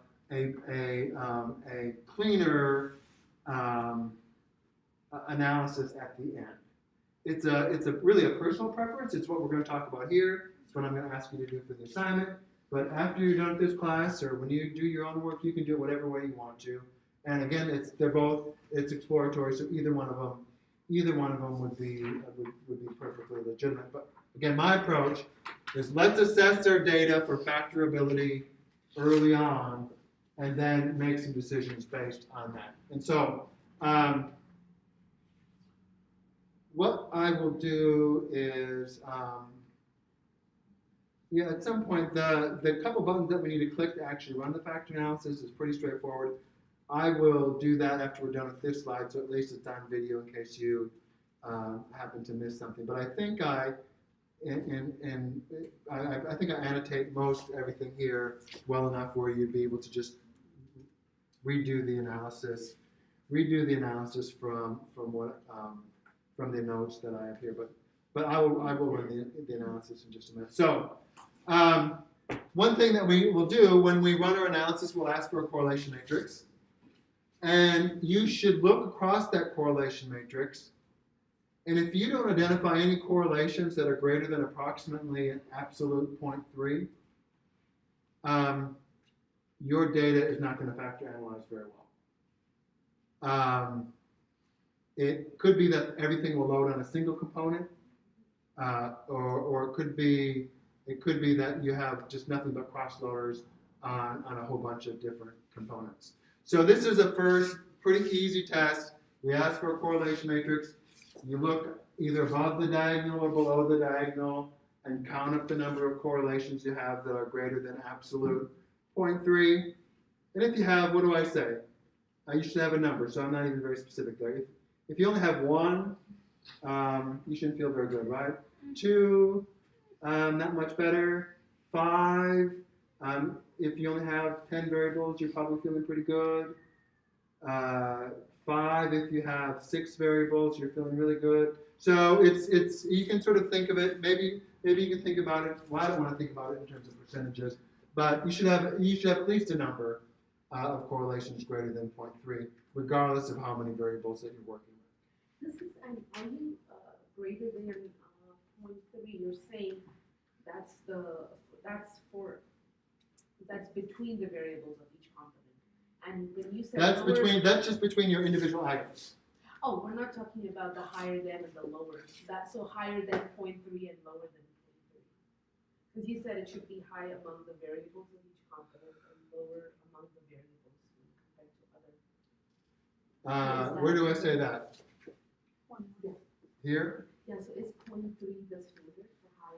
cleaner analysis at the end. It's really a personal preference. It's what we're going to talk about here. It's what I'm going to ask you to do for the assignment. But after you're done with this class, or when you do your own work, you can do it whatever way you want to. And again, it's exploratory, so either one of them would be perfectly legitimate. But again, my approach is let's assess our data for factorability early on, and then make some decisions based on that. And so, what I will do is, at some point, the couple buttons that we need to click to actually run the factor analysis is pretty straightforward. I will do that after we're done with this slide, so at least it's on video in case you happen to miss something. But I think I think I annotate most everything here well enough where you'd be able to just redo the analysis from the notes that I have here. But I will run the analysis in just a minute. So one thing that we will do when we run our analysis, we'll ask for a correlation matrix. And you should look across that correlation matrix. And if you don't identify any correlations that are greater than approximately an absolute 0.3, your data is not going to factor analyze very well. It could be that everything will load on a single component, or it could be that you have just nothing but cross-loaders on a whole bunch of different components. So this is a first pretty easy test. We ask for a correlation matrix. You look either above the diagonal or below the diagonal and count up the number of correlations you have that are greater than absolute 0.3. And if you have, what do I say? You should have a number, so I'm not even very specific there. If you only have one, you shouldn't feel very good, right? 2, not much better. 5, if you only have 10 variables, you're probably feeling pretty good. 5, if you have 6 variables, you're feeling really good. So it's you can sort of think of it. Maybe you can think about it. Well, I don't want to think about it in terms of percentages, but you should have at least a number of correlations greater than 0.3, regardless of how many variables that you're working with. This is an only greater than 0.3. You're saying that's between the variables of each component. And when you said That's just between your individual items. Oh, we're not talking about the higher than and the lower. That's so higher than 0.3 and lower than 0.3. Because you said it should be high among the variables of each component and lower among the variables compared to other. Where do I say that? Yeah. Here? Yeah, so is 0.3 the standard for high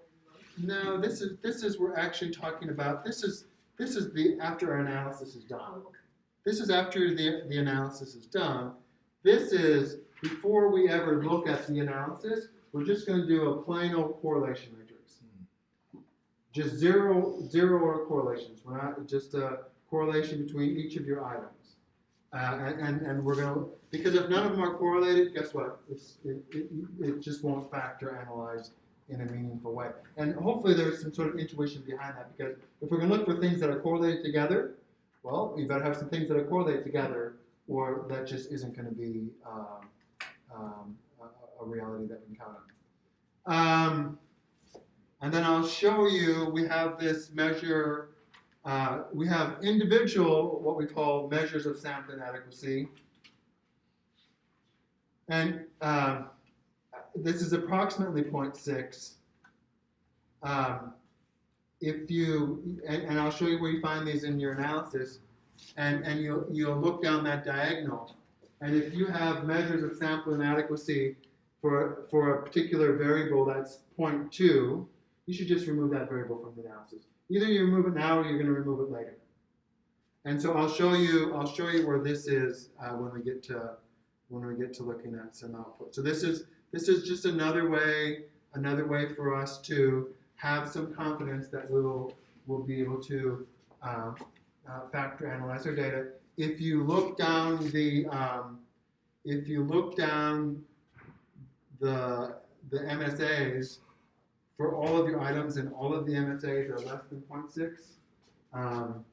and low? No, this is we're actually talking about this is the after our analysis is done. Oh, okay. This is after the analysis is done. This is before we ever look at the analysis. We're just going to do a plain old correlation matrix. Just zero order correlations. We're not just a correlation between each of your items. And we're going to, because if none of them are correlated, guess what? It just won't factor analyze in a meaningful way. And hopefully there's some sort of intuition behind that, because if we're going to look for things that are correlated together, well, we better have some things that are correlated together, or that just isn't going to be a reality that we can count on. And then I'll show you, we have this measure, we have individual, what we call measures of sample inadequacy. And this is approximately 0.6. If you, and I'll show you where you find these in your analysis, and you'll look down that diagonal, and if you have measures of sample inadequacy for a particular variable that's 0.2, you should just remove that variable from the analysis. Either you remove it now or you're going to remove it later. And so I'll show you where this is when we get to looking at some output. So this is just another way for us to have some confidence that we'll be able to factor analyze our data. If you look down the MSAs for all of your items, and all of the MSAs are less than 0.6,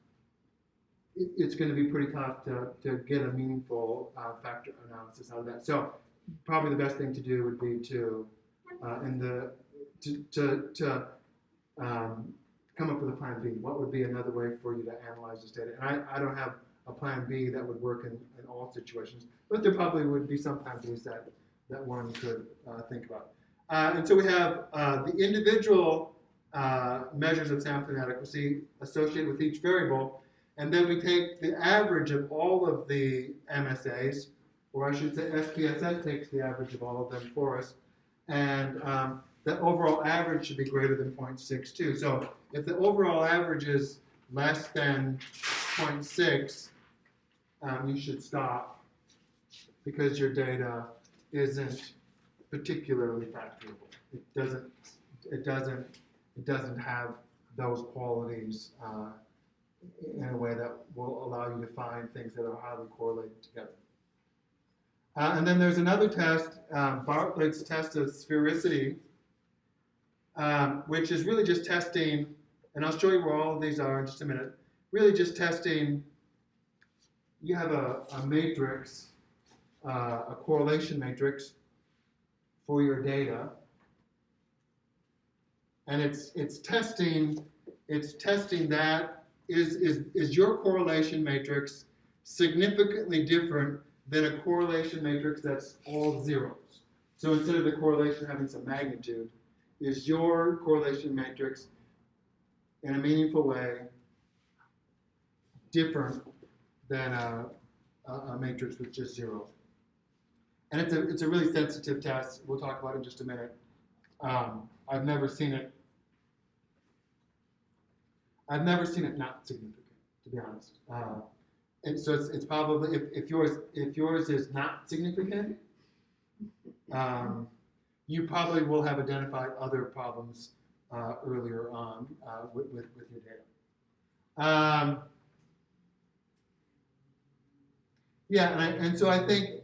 it's going to be pretty tough to get a meaningful factor analysis out of that. So probably the best thing to do would be to come up with a plan B. What would be another way for you to analyze this data? And I don't have a plan B that would work in all situations, but there probably would be some plan Bs that one could think about. And so we have the individual measures of sample inadequacy associated with each variable, and then we take the average of all of the MSAs, or I should say SPSS takes the average of all of them for us, and the overall average should be greater than 0.62. So if the overall average is less than 0.6, you should stop, because your data isn't particularly factorable. It doesn't have those qualities in a way that will allow you to find things that are highly correlated together. And then there's another test, Bartlett's test of sphericity, which is really just testing, and I'll show you where all of these are in just a minute, really just testing. You have a matrix, a correlation matrix for your data, and it's testing that is your correlation matrix significantly different than a correlation matrix that's all zeros. So instead of the correlation having some magnitude, is your correlation matrix in a meaningful way different than a matrix with just zeros? And it's a really sensitive test. We'll talk about it in just a minute. I've never seen it not significant, to be honest. And so it's probably, if yours is not significant, you probably will have identified other problems earlier on with your data. And so I think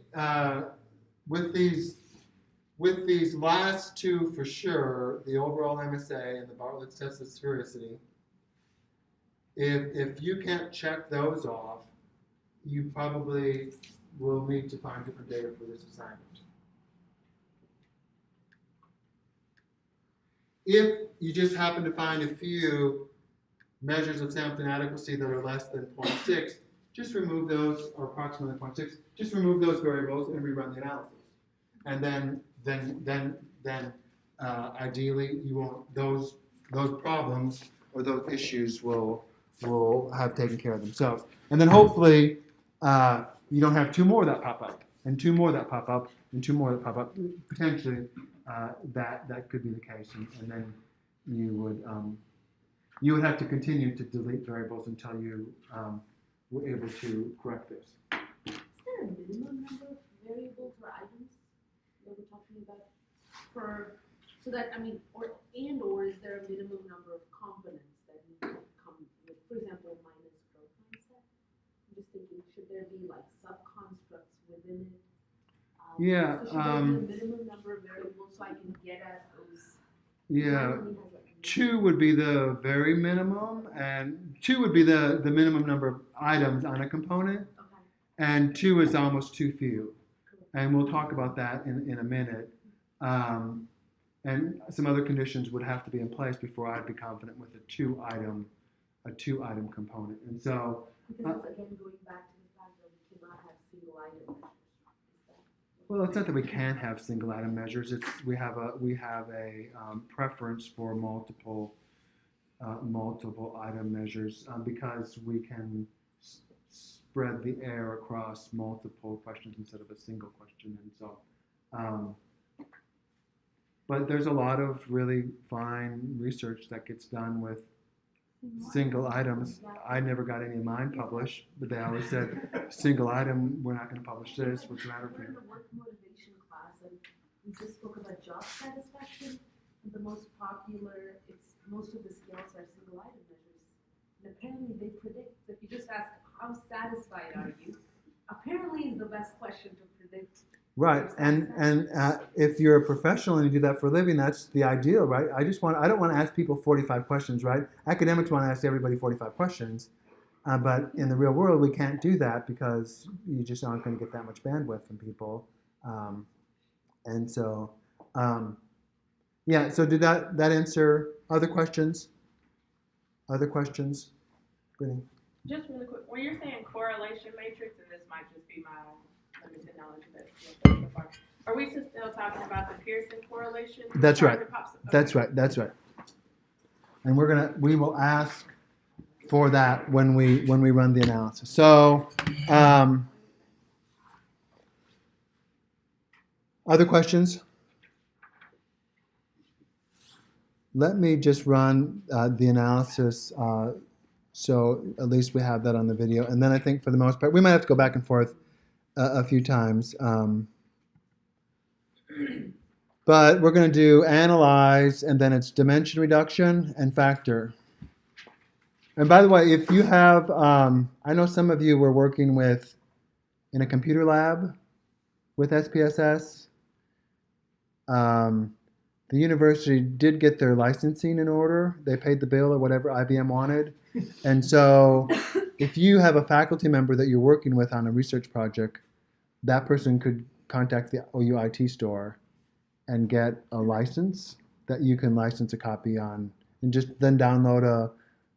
with these last two for sure, the overall MSA and the Bartlett's test of sphericity, if you can't check those off, you probably will need to find different data for this assignment. If you just happen to find a few measures of sample inadequacy that are less than 0.6, just remove those, or approximately 0.6, just remove those variables and rerun the analysis. And then ideally you won't, those problems or those issues will have taken care of themselves. And then hopefully you don't have two more that pop up, and two more that pop up, and two more that pop up. Potentially that could be the case, and then you would have to continue to delete variables until you we're able to correct this. Is there a minimum number of variables or items that we're talking about per, so that, I mean, or is there a minimum number of components that need to come with, for example, minus growth mindset? I'm just thinking, should there be like sub-constructs within it? Yeah, So should there be a minimum number of variables so I can get at those? Yeah, Mine only has, like, a 2 would be the very minimum, and 2 would be the minimum number of items on a component, Okay, and 2 is almost too few. cool. And we'll talk about that in a minute. And some other conditions would have to be in place before I'd be confident with a two item component. And so, Because it's again going back to the fact that we cannot have single item measures. Is that? well, it's not that we can't have single item measures. It's we have a preference for multiple item measures because we can spread the error across multiple questions instead of a single question. And so, but there's a lot of really fine research that gets done with single items. I never got any of mine published, but they always said, single item, we're not going to publish this. What's the matter with We're in you? the work motivation class, and we just spoke about job satisfaction. And the most popular, most of the scales are single item measures. And apparently they predict, if you just ask, how satisfied are you? Apparently is the best question to predict. Right, and if you're a professional and you do that for a living, that's the ideal, right? I don't want to ask people 45 questions, right? Academics want to ask everybody 45 questions, but in the real world, we can't do that because you just aren't going to get that much bandwidth from people. And so, yeah, so did that answer other questions? Other questions? Brittany? Just really quick, when you're saying correlation matrix, and this might just be my limited knowledge of it so far, are we still talking about the Pearson correlation? That's right. Okay. That's right. That's right. And we will ask for that when we run the analysis. So, other questions? Let me just run the analysis so at least we have that on the video. And then I think for the most part, we might have to go back and forth a few times. But we're going to do analyze, and then it's dimension reduction and factor. And by the way, if you have, I know some of you were working in a computer lab with SPSS. The university did get their licensing in order. They paid the bill or whatever IBM wanted. And so if you have a faculty member that you're working with on a research project, that person could contact the OU IT store and get a license that you can license a copy on, and just then download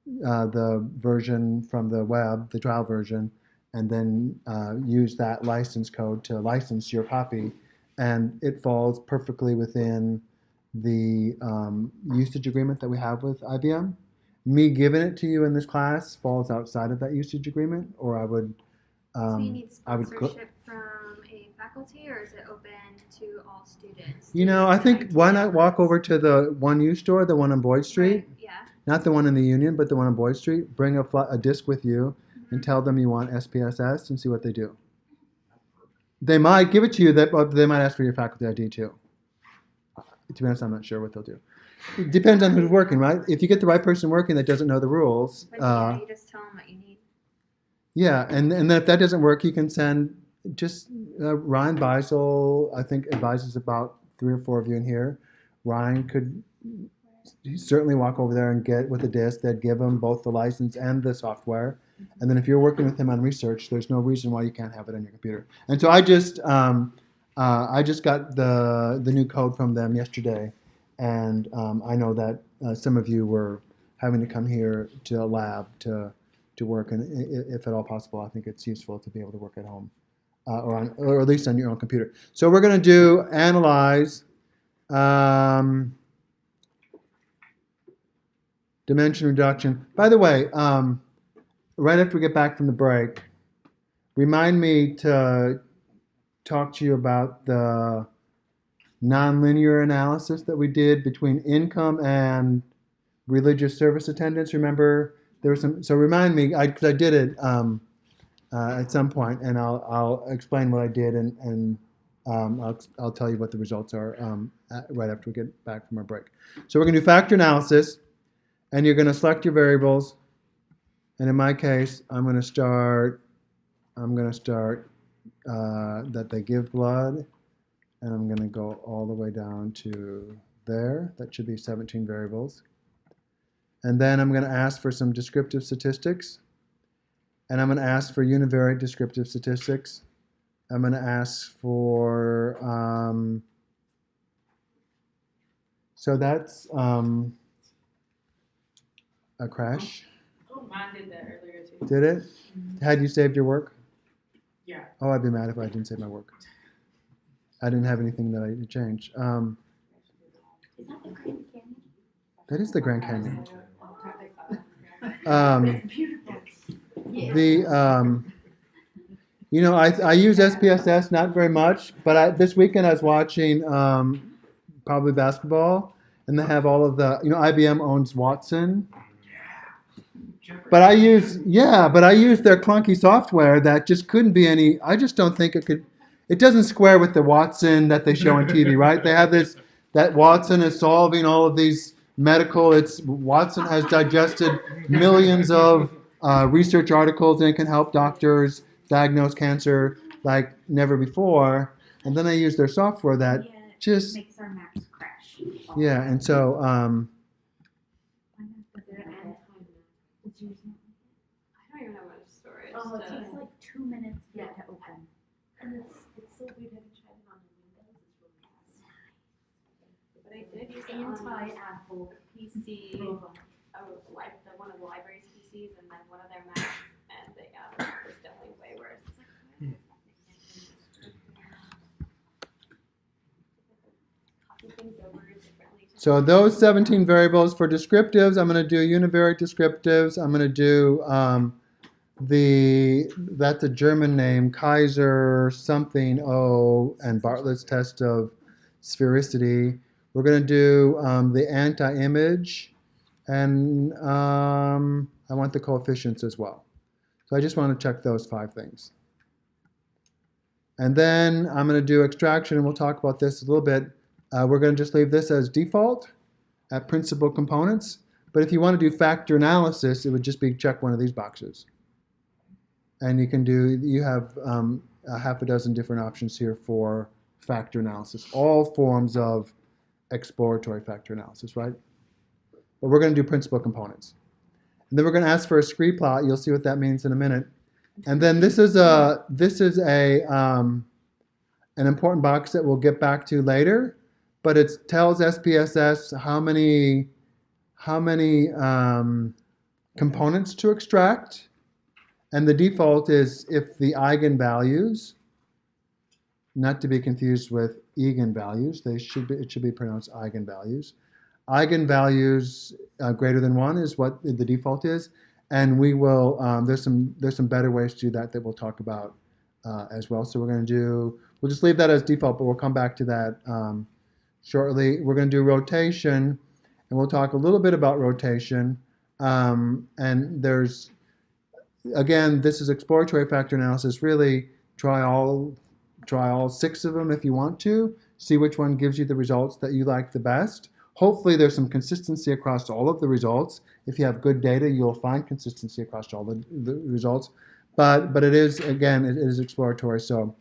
the version from the web, the trial version, and then use that license code to license your copy. And it falls perfectly within the usage agreement that we have with IBM. Me giving it to you in this class falls outside of that usage agreement, or I would. So you need sponsorship from a faculty, or is it open to all students? You know, I think why not walk over to the 1U store, the one on Boyd Street, Right, yeah. not the one in the Union, but the one on Boyd Street. Bring a disc with you and tell them you want SPSS and see what they do. They might give it to you, but they might ask for your faculty ID too. To be honest, I'm not sure what they'll do. It depends on who's working, right? If you get the right person working that doesn't know the rules. But yeah, you just tell them what you need. Yeah, and then if that doesn't work, you can send just Ryan Beisel, I think, advises about 3 or 4 of you in here. Ryan could certainly walk over there and get with a disc. They'd give him both the license and the software. And then if you're working with him on research, there's no reason why you can't have it on your computer. And so I just got the new code from them yesterday, and I know that some of you were having to come here to a lab to work, and if at all possible, I think it's useful to be able to work at home or at least on your own computer. So we're going to do analyze, dimension reduction. By the way, right after we get back from the break, remind me to talk to you about the nonlinear analysis that we did between income and religious service attendance. Remember, there was some. So remind me, because I did it at some point, and I'll explain what I did, and I'll tell you what the results are right after we get back from our break. So we're going to do factor analysis, and you're going to select your variables. And in my case, I'm going to start that they give blood, and I'm going to go all the way down to there. That should be 17 variables. And then I'm going to ask for some descriptive statistics. And I'm going to ask for univariate descriptive statistics. I'm going to ask for, so that's a crash. Oh, mine did that earlier too. Did it? Had you saved your work? Yeah. Oh, I'd be mad if I didn't save my work. I didn't have anything that I need to change. Is that the Grand Canyon? That is the Grand Canyon. It's beautiful. Yeah. I use SPSS not very much, but this weekend I was watching probably basketball, and they have all of the, IBM owns Watson. But I use their clunky software that just couldn't be any. I just don't think it could. It doesn't square with the Watson that they show on TV, right? They have this that Watson is solving all of these medical. Watson has digested millions of research articles and it can help doctors diagnose cancer like never before. And then I use their software that just makes our maps crash. yeah. And so I don't even know what storage. Oh, it takes like 2 minutes for it to open. And it's so weird having tried it on the Windows. It's really But I did use it on my Anti-Apple. PC, one of the library's PCs, and then one of their Macs, and they was definitely way worse. It's copy things over differently. So those 17 variables for descriptives, I'm going to do univariate descriptives. I'm going to do that's a German name, Kaiser something and Bartlett's test of sphericity. We're going to do the anti-image, and I want the coefficients as well. So I just want to check those 5 things. And then I'm going to do extraction, and we'll talk about this a little bit. We're going to just leave this as default at principal components. But if you want to do factor analysis, it would just be check one of these boxes. And you have a half a dozen different options here for factor analysis, all forms of exploratory factor analysis, right? But we're going to do principal components. And then we're going to ask for a scree plot. You'll see what that means in a minute. And then this is an important box that we'll get back to later, but it tells SPSS how many components to extract, and the default is if the eigenvalues, not to be confused with eigenvalues, it should be pronounced eigenvalues. Eigenvalues greater than 1 is what the default is, and we will. There's some better ways to do that we'll talk about as well. So we'll just leave that as default, but we'll come back to that shortly. We're going to do rotation, and we'll talk a little bit about rotation. And again, this is exploratory factor analysis. Really, try all 6 of them if you want to. See which one gives you the results that you like the best. Hopefully there's some consistency across all of the results. If you have good data, you'll find consistency across all the results. But it is, again, it is exploratory, so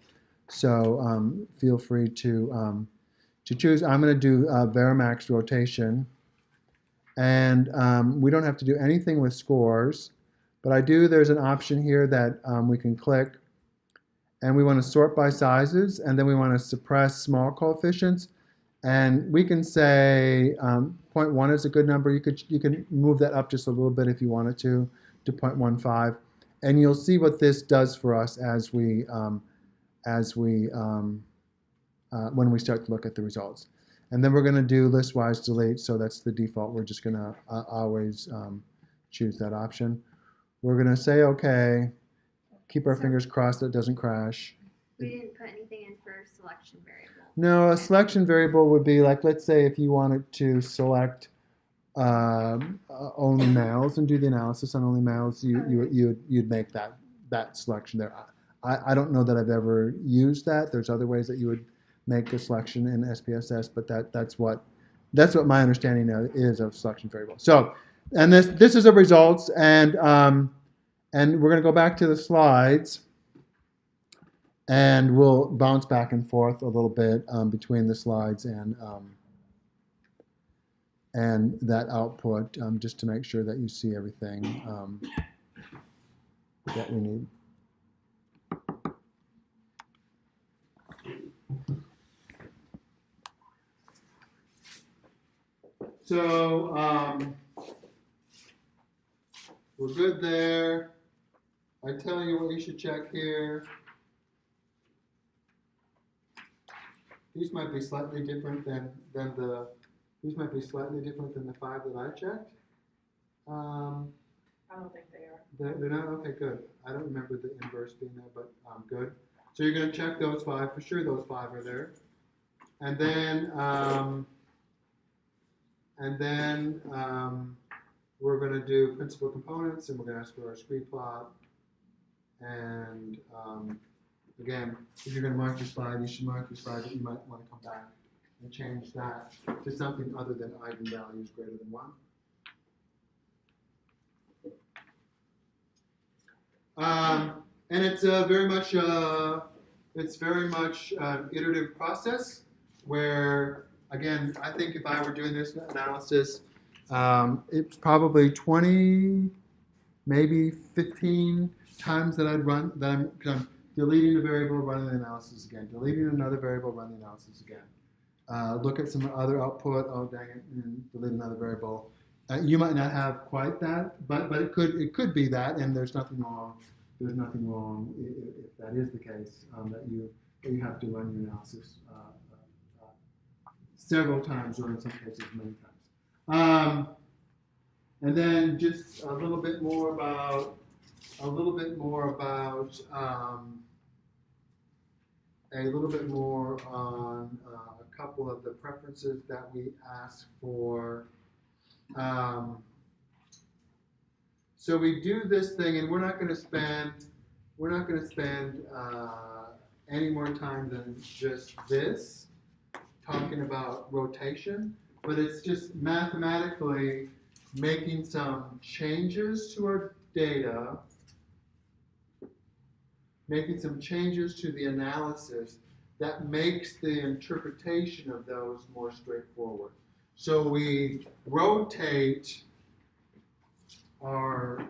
feel free to choose. I'm going to do Verimax rotation. And we don't have to do anything with scores, but there's an option here that we can click. And we want to sort by sizes, and then we want to suppress small coefficients. And we can say 0.1 is a good number. You can move that up just a little bit if you wanted to 0.15. And you'll see what this does for us when we start to look at the results. And then we're going to do listwise delete, so that's the default. We're just going to always choose that option. We're going to say OK. Keep our fingers crossed that it doesn't crash. We didn't put anything in for selection variable. No, a selection variable would be like, let's say if you wanted to select only males and do the analysis on only males, you'd make that that selection there. I don't know that I've ever used that. There's other ways that you would make a selection in SPSS, but that's what my understanding is of selection variable. So, and this is the results, and we're going to go back to the slides, and we'll bounce back and forth a little bit between the slides and that output, just to make sure that you see everything that we need. So we're good there. I tell you what you should check here. These might be slightly different than the. These might be slightly different than the 5 that I checked. I don't think they are. They're not? Okay, good. I don't remember the inverse being there, but good. So you're going to check those 5. For sure those 5 are there. And then we're going to do principal components, and we're going to ask for our scree plot. And again, if you're going to mark your slide, you should mark your slide that you might want to come back and change that to something other than eigenvalues greater than 1. And it's very much an iterative process where, again, I think if I were doing this analysis, it's probably 20, maybe 15 times that I'd run, that I'm deleting a variable, running the analysis again, deleting another variable, run the analysis again. Look at some other output, oh dang it, and delete another variable. You might not have quite that, but it could be that, and there's nothing wrong. There's nothing wrong if that is the case, that you have to run your analysis several times, or in some cases many times. And then just a little bit more about a little bit more on a couple of the preferences that we ask for. So we do this thing, and we're not going to spend any more time than just this talking about rotation, but it's just mathematically making some changes to our data, making some changes to the analysis that makes the interpretation of those more straightforward. So we rotate our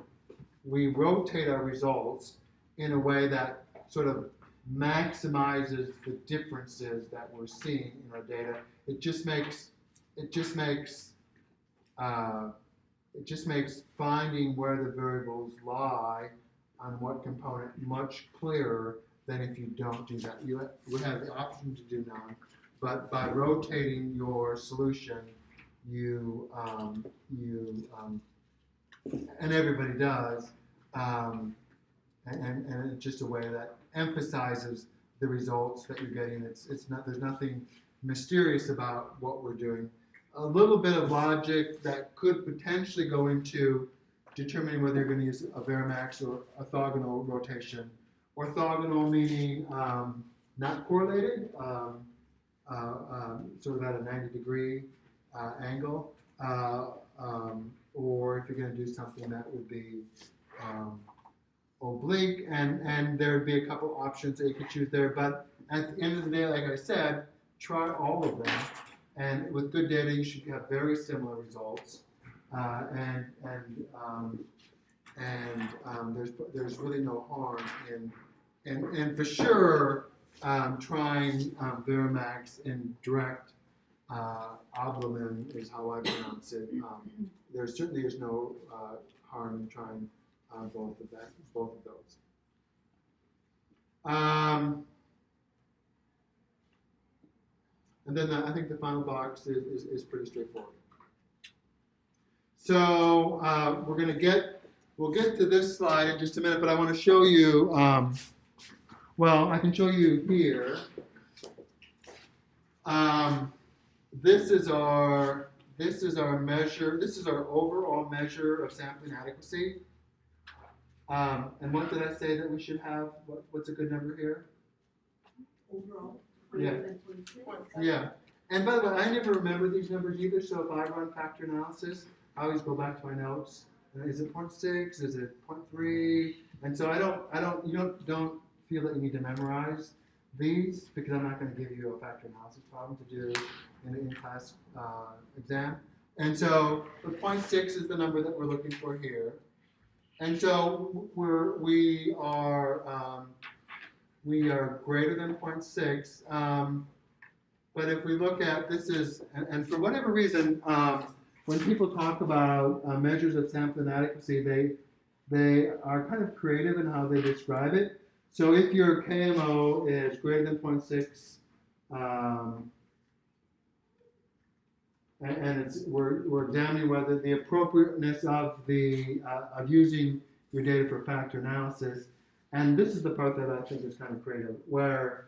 results in a way that sort of maximizes the differences that we're seeing in our data. It just makes finding where the variables lie on what component much clearer than if you don't do that. You would have the option to do none, but by rotating your solution, and everybody does, and it's just a way that emphasizes the results that you're getting. There's nothing mysterious about what we're doing. A little bit of logic that could potentially go into determining whether you're going to use a Varimax or orthogonal rotation. Orthogonal meaning not correlated, sort of at a 90-degree angle, or if you're going to do something that would be oblique, and there would be a couple options that you could choose there. But at the end of the day, like I said, try all of them, and with good data, you should have very similar results. There's really no harm in for sure trying Varimax in direct Obloman is how I pronounce it. There certainly is no harm in trying both of those. And then I think the final box is pretty straightforward. So we'll get to this slide in just a minute, but I want to show you. Well, I can show you here. This is our measure. This is our overall measure of sampling adequacy. And what did I say that we should have? What's a good number here? Overall, Yeah. 126. Yeah. And by the way, I never remember these numbers either, so if I run factor analysis, I always go back to my notes. Is it 0.6? Is it 0.3? And so you don't feel that you need to memorize these because I'm not going to give you a factor analysis problem to do in an in-class exam. And so the 0.6 is the number that we're looking for here. And so we are greater than 0.6. But if we look at this is, and for whatever reason, when people talk about measures of sample inadequacy, they are kind of creative in how they describe it. So if your KMO is greater than 0.6, and we're examining whether the appropriateness of using your data for factor analysis, and this is the part that I think is kind of creative, where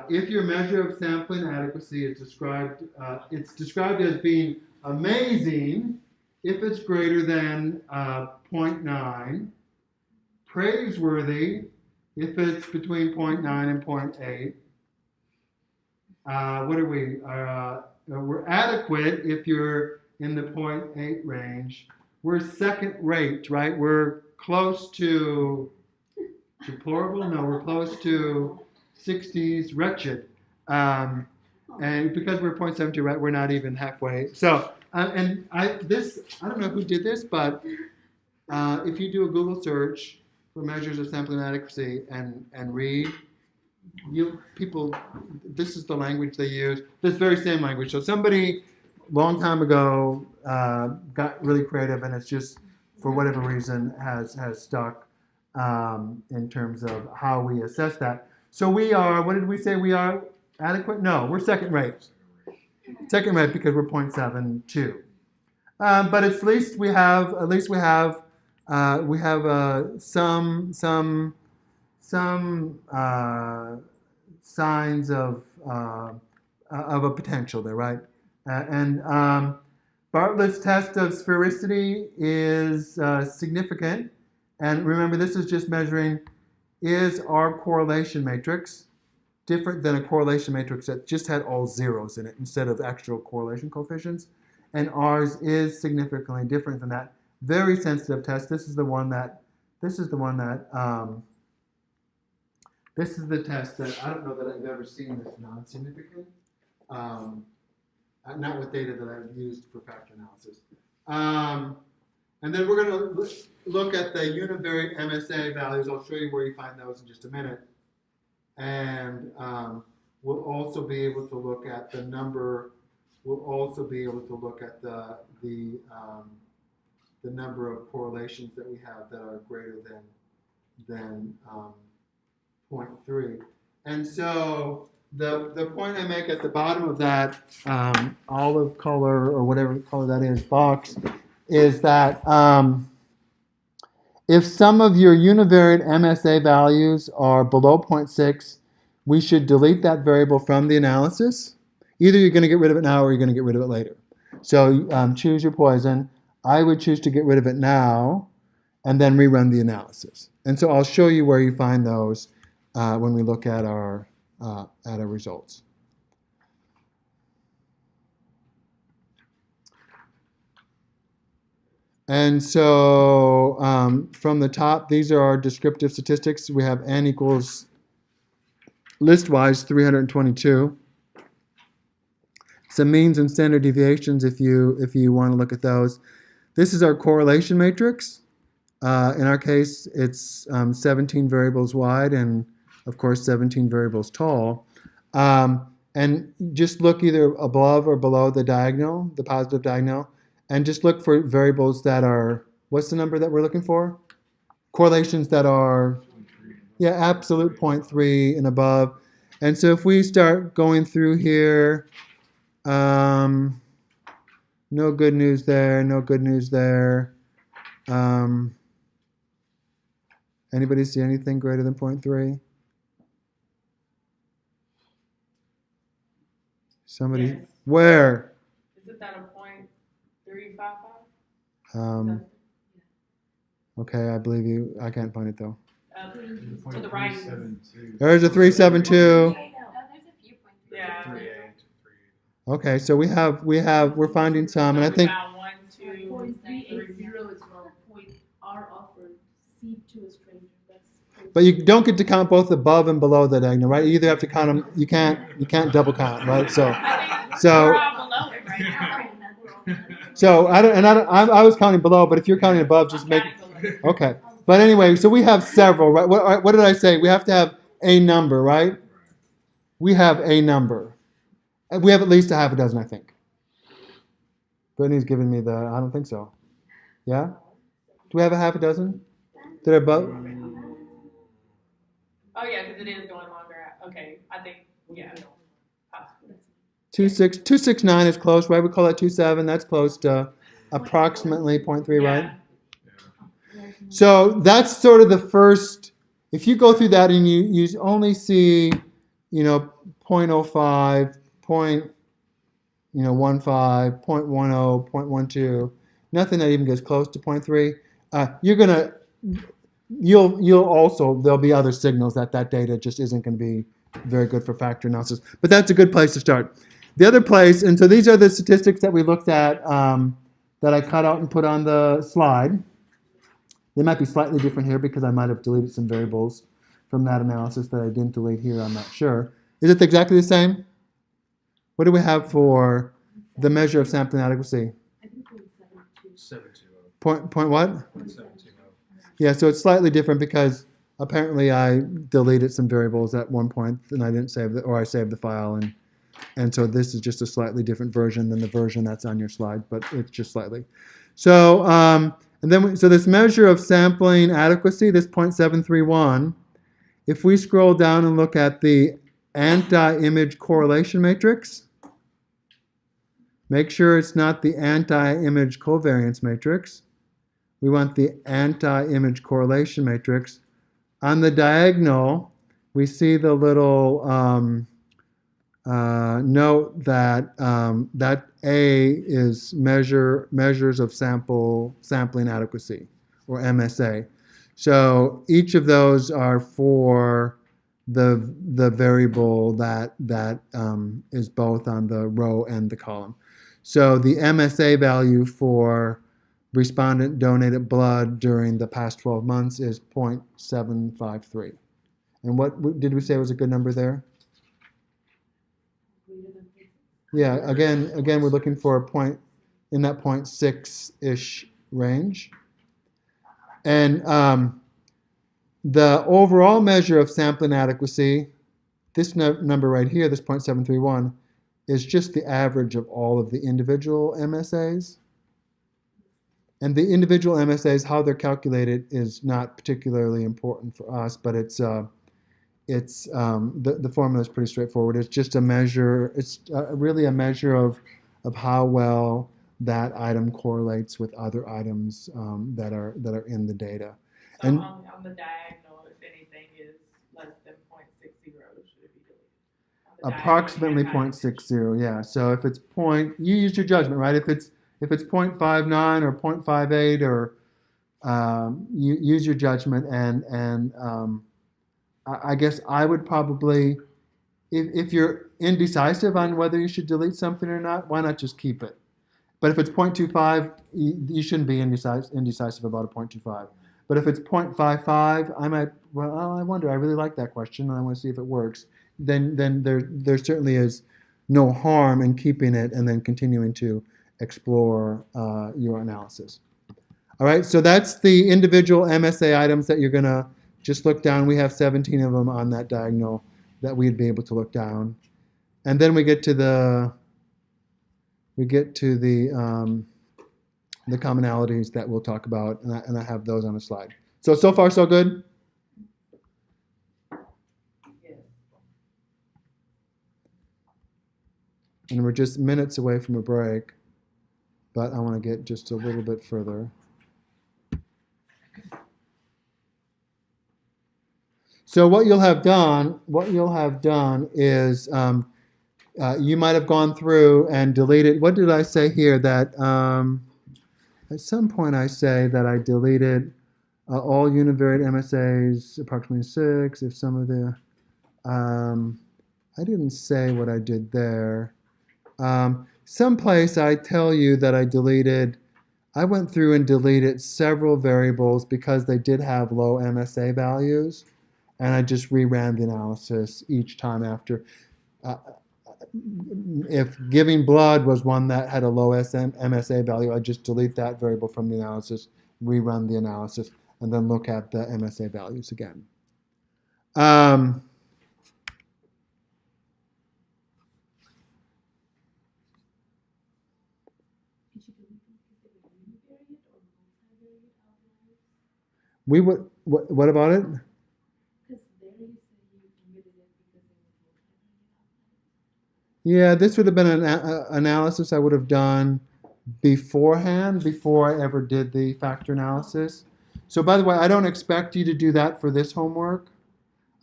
if your measure of sampling adequacy is described, it's described as being amazing if it's greater than 0.9, praiseworthy if it's between 0.9 and 0.8. What are we? We're adequate if you're in the 0.8 range. We're second rate, right? We're close to deplorable. No, we're close to 60s wretched. And because we're 0.72, right, we're not even halfway. So, I don't know who did this, but if you do a Google search for measures of sampling adequacy and read, this is the language they use. This very same language. So somebody long time ago got really creative, and it's just for whatever reason has stuck in terms of how we assess that. So we are. What did we say? We are adequate? No, we're second rate. Second rate because we're 0.72. But at least we have some signs of a potential there, right? And Bartlett's test of sphericity is significant. And remember, this is just measuring, is our correlation matrix different than a correlation matrix that just had all zeros in it instead of actual correlation coefficients? And ours is significantly different than that. Very sensitive test. This is the test that I don't know that I've ever seen this non-significant. Not with data that I've used for factor analysis. And then we're going to look at the univariate MSA values. I'll show you where you find those in just a minute. And we'll also be able to look at the number. We'll also be able to look at the number of correlations that we have that are greater than 0.3. And so the point I make at the bottom of that olive color or whatever color that is box is that if some of your univariate MSA values are below 0.6, we should delete that variable from the analysis. Either you're going to get rid of it now or you're going to get rid of it later. So choose your poison. I would choose to get rid of it now and then rerun the analysis. And so I'll show you where you find those when we look at our results. And so from the top, these are our descriptive statistics. We have n equals list-wise 322. Some means and standard deviations if you want to look at those. This is our correlation matrix. In our case, it's 17 variables wide and, of course, 17 variables tall. And just look either above or below the diagonal, the positive diagonal, and just look for variables that are, what's the number that we're looking for? Correlations that are, yeah, absolute 0.3 and above. And so if we start going through here, no good news there, no good news there. Anybody see anything greater than 0.3? Somebody, Yes. where? Is it that a 0.355? Okay, I believe you. I can't find it though. To the right. 372. There's a 372. Oh, there's a few points. Yeah. 3A. Okay, so we're finding some, and I We think found 1, 2, Point 3. 380 as well, point R offered, C to a stranger, that's. but you don't get to count both above and below the diagonal, right? You either have to count them. You can't double count, right? So I think So- we're all below it right now. I was counting below, but if you're counting above, just make I'm counting okay. But anyway, so we have several, right? What did I say? We have to have a number, right? We have a number. We have at least a half a dozen, I think. Brittany's giving me the. I don't think so. Yeah. Do we have a half a dozen? That are above? Oh yeah, because it is going longer. Okay, I think yeah. Possibly. 269 is close, right? We call that 27. That's close to approximately 0.3, right? Yeah. So that's sort of the first. If you go through that and you only see, 0.05, 0.15, 0.10, 0.12, nothing that even gets close to 0.3. You'll also, there'll be other signals that data just isn't going to be very good for factor analysis. But that's a good place to start. The other place, and so these are the statistics that we looked at that I cut out and put on the slide. They might be slightly different here because I might have deleted some variables from that analysis that I didn't delete here. I'm not sure. Is it exactly the same? What do we have for the measure of sampling adequacy? I think point 72. Point what? 720. Yeah, so it's slightly different because apparently I deleted some variables at one point and I didn't save or I saved the file, and so this is just a slightly different version than the version that's on your slide, but it's just slightly. So so this measure of sampling adequacy, this 0.731, if we scroll down and look at the anti-image correlation matrix, make sure it's not the anti-image covariance matrix. We want the anti-image correlation matrix. On the diagonal, we see the little note that that A is measures of sampling adequacy, or MSA. So each of those are for the variable that is both on the row and the column. So the MSA value for respondent donated blood during the past 12 months is 0.753. And what did we say was a good number there? Yeah, again, we're looking for a point in that 0.6-ish range. And the overall measure of sampling adequacy, this number right here, this 0.731, is just the average of all of the individual MSAs. And the individual MSAs, how they're calculated, is not particularly important for us, but the formula is pretty straightforward. It's just a measure. It's really a measure of how well that item correlates with other items that are in the data. So And- on the diagonal, if anything is less than 0.60, should it be deleted? On the Approximately diagonal, 0.60, yeah. So if it's you use your judgment, right? If it's 0.59 or 0.58, or you use your judgment, and I guess I would probably, if you're indecisive on whether you should delete something or not, why not just keep it? But if it's 0.25, you shouldn't be indecisive about a 0.25. But if it's 0.55, I wonder, I really like that question, and I want to see if it works. Then there certainly is no harm in keeping it and then continuing to explore your analysis. All right, so that's the individual MSA items that you're going to just look down. We have 17 of them on that diagonal that we'd be able to look down. And then we get to the commonalities that we'll talk about, and I have those on the slide. So far, so good? And we're just minutes away from a break, but I want to get just a little bit further. So what you'll have done is you might have gone through and deleted. What did I say here? That at some point I say that I deleted all univariate MSAs approximately 6. If some of the, I didn't say what I did there. Someplace I tell you that I went through and deleted several variables because they did have low MSA values, and I just reran the analysis each time after. If giving blood was one that had a low MSA value, I'd just delete that variable from the analysis, rerun the analysis, and then look at the MSA values again. We would. What about it? Yeah, this would have been an analysis I would have done beforehand, before I ever did the factor analysis. So by the way, I don't expect you to do that for this homework.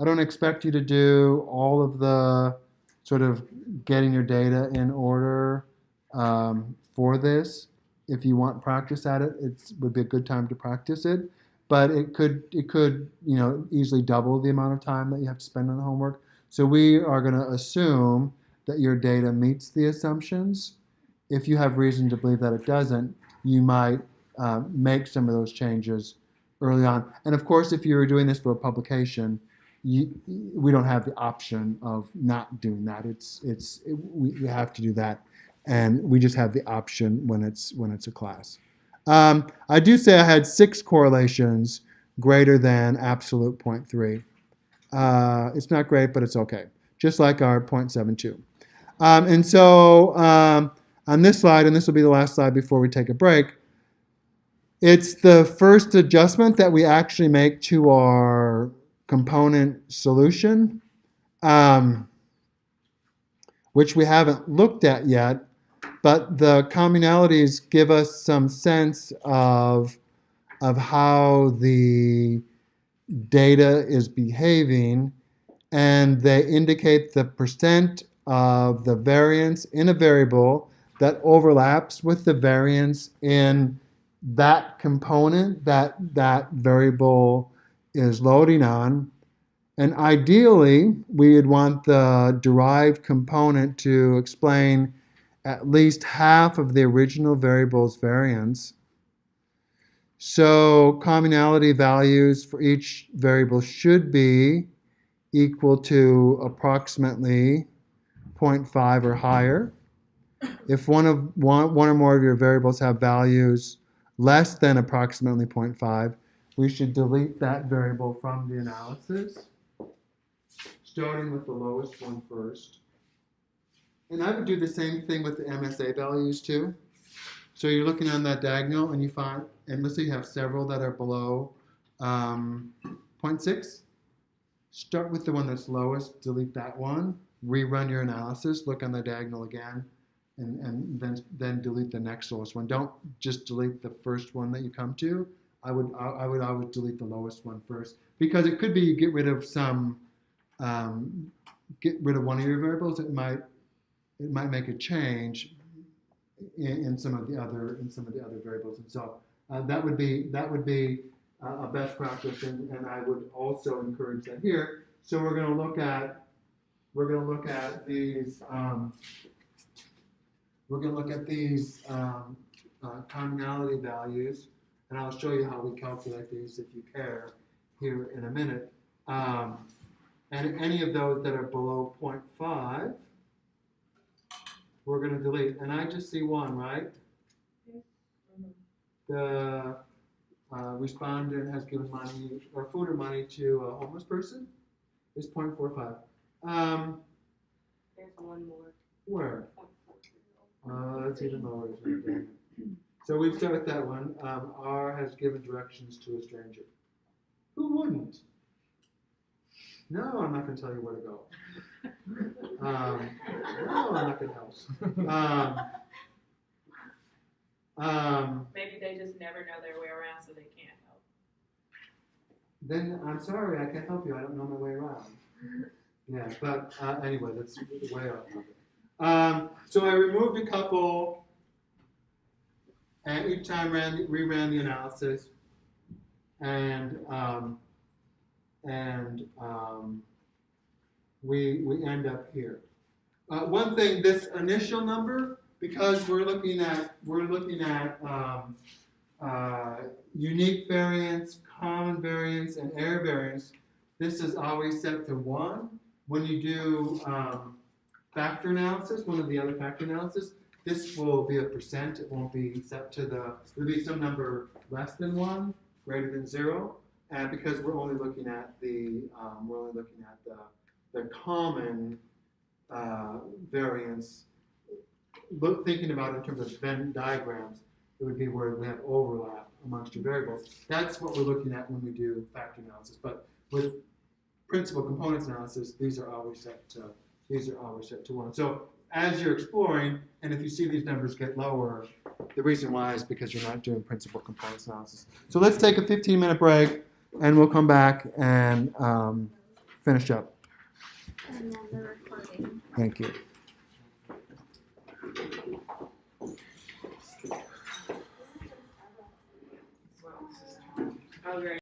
I don't expect you to do all of the sort of getting your data in order for this. If you want practice at it, it would be a good time to practice it. But it could easily double the amount of time that you have to spend on the homework. So we are going to assume that your data meets the assumptions. If you have reason to believe that it doesn't, you might make some of those changes early on. And of course, if you're doing this for a publication, we don't have the option of not doing that. We have to do that, and we just have the option when it's a class. I do say I had 6 correlations greater than absolute 0.3. It's not great, but it's okay. Just like our 0.72. And so on this slide, and this will be the last slide before we take a break, it's the first adjustment that we actually make to our component solution, which we haven't looked at yet, but the communalities give us some sense of how the data is behaving, and they indicate the percent of the variance in a variable that overlaps with the variance in that component that variable is loading on. And ideally, we would want the derived component to explain at least half of the original variable's variance. So communality values for each variable should be equal to approximately 0.5 or higher. If one or more of your variables have values less than approximately 0.5, we should delete that variable from the analysis, starting with the lowest one first. And I would do the same thing with the MSA values too. So you're looking on that diagonal and you find, and let's say you have several that are below 0.6. Start with the one that's lowest, delete that one, rerun your analysis, look on the diagonal again, and then delete the next lowest one. Don't just delete the first one that you come to. I would always delete the lowest one first, because it could be you get rid of one of your variables. It might make a change in some of the other variables, and so that would be a best practice, and I would also encourage that here. So we're going to look at these. We're going to look at these communality values, and I'll show you how we calculate these if you care here in a minute. And any of those that are below 0.5, we're going to delete. And I just see one, right? The respondent has given money or food or money to a homeless person. It's 0.45. There's one more. Where? That's even lower. So we start with that one. R has given directions to a stranger. Who wouldn't? No, I'm not going to tell you where to go. No, I'm not going to help. Maybe they just never know their way around, so they can't help. Then I'm sorry, I can't help you. I don't know my way around. Yeah, but anyway, that's way off topic. So I removed a couple, and each time reran the analysis. and we end up here. One thing, this initial number, because we're looking at unique variance, common variance, and error variance. This is always set to 1. When you do factor analysis, one of the other factor analysis, this will be a percent. It won't be set to it'll be some number less than 1, greater than 0, and because we're only looking at the common variance. Thinking about it in terms of Venn diagrams, it would be where we have overlap amongst your variables. That's what we're looking at when we do factor analysis. But with principal components analysis, these are always set to 1. So as you're exploring, and if you see these numbers get lower, the reason why is because you're not doing principal components analysis. So let's take a 15-minute break, and we'll come back and finish up. And then the recording. Thank you. Oh, great.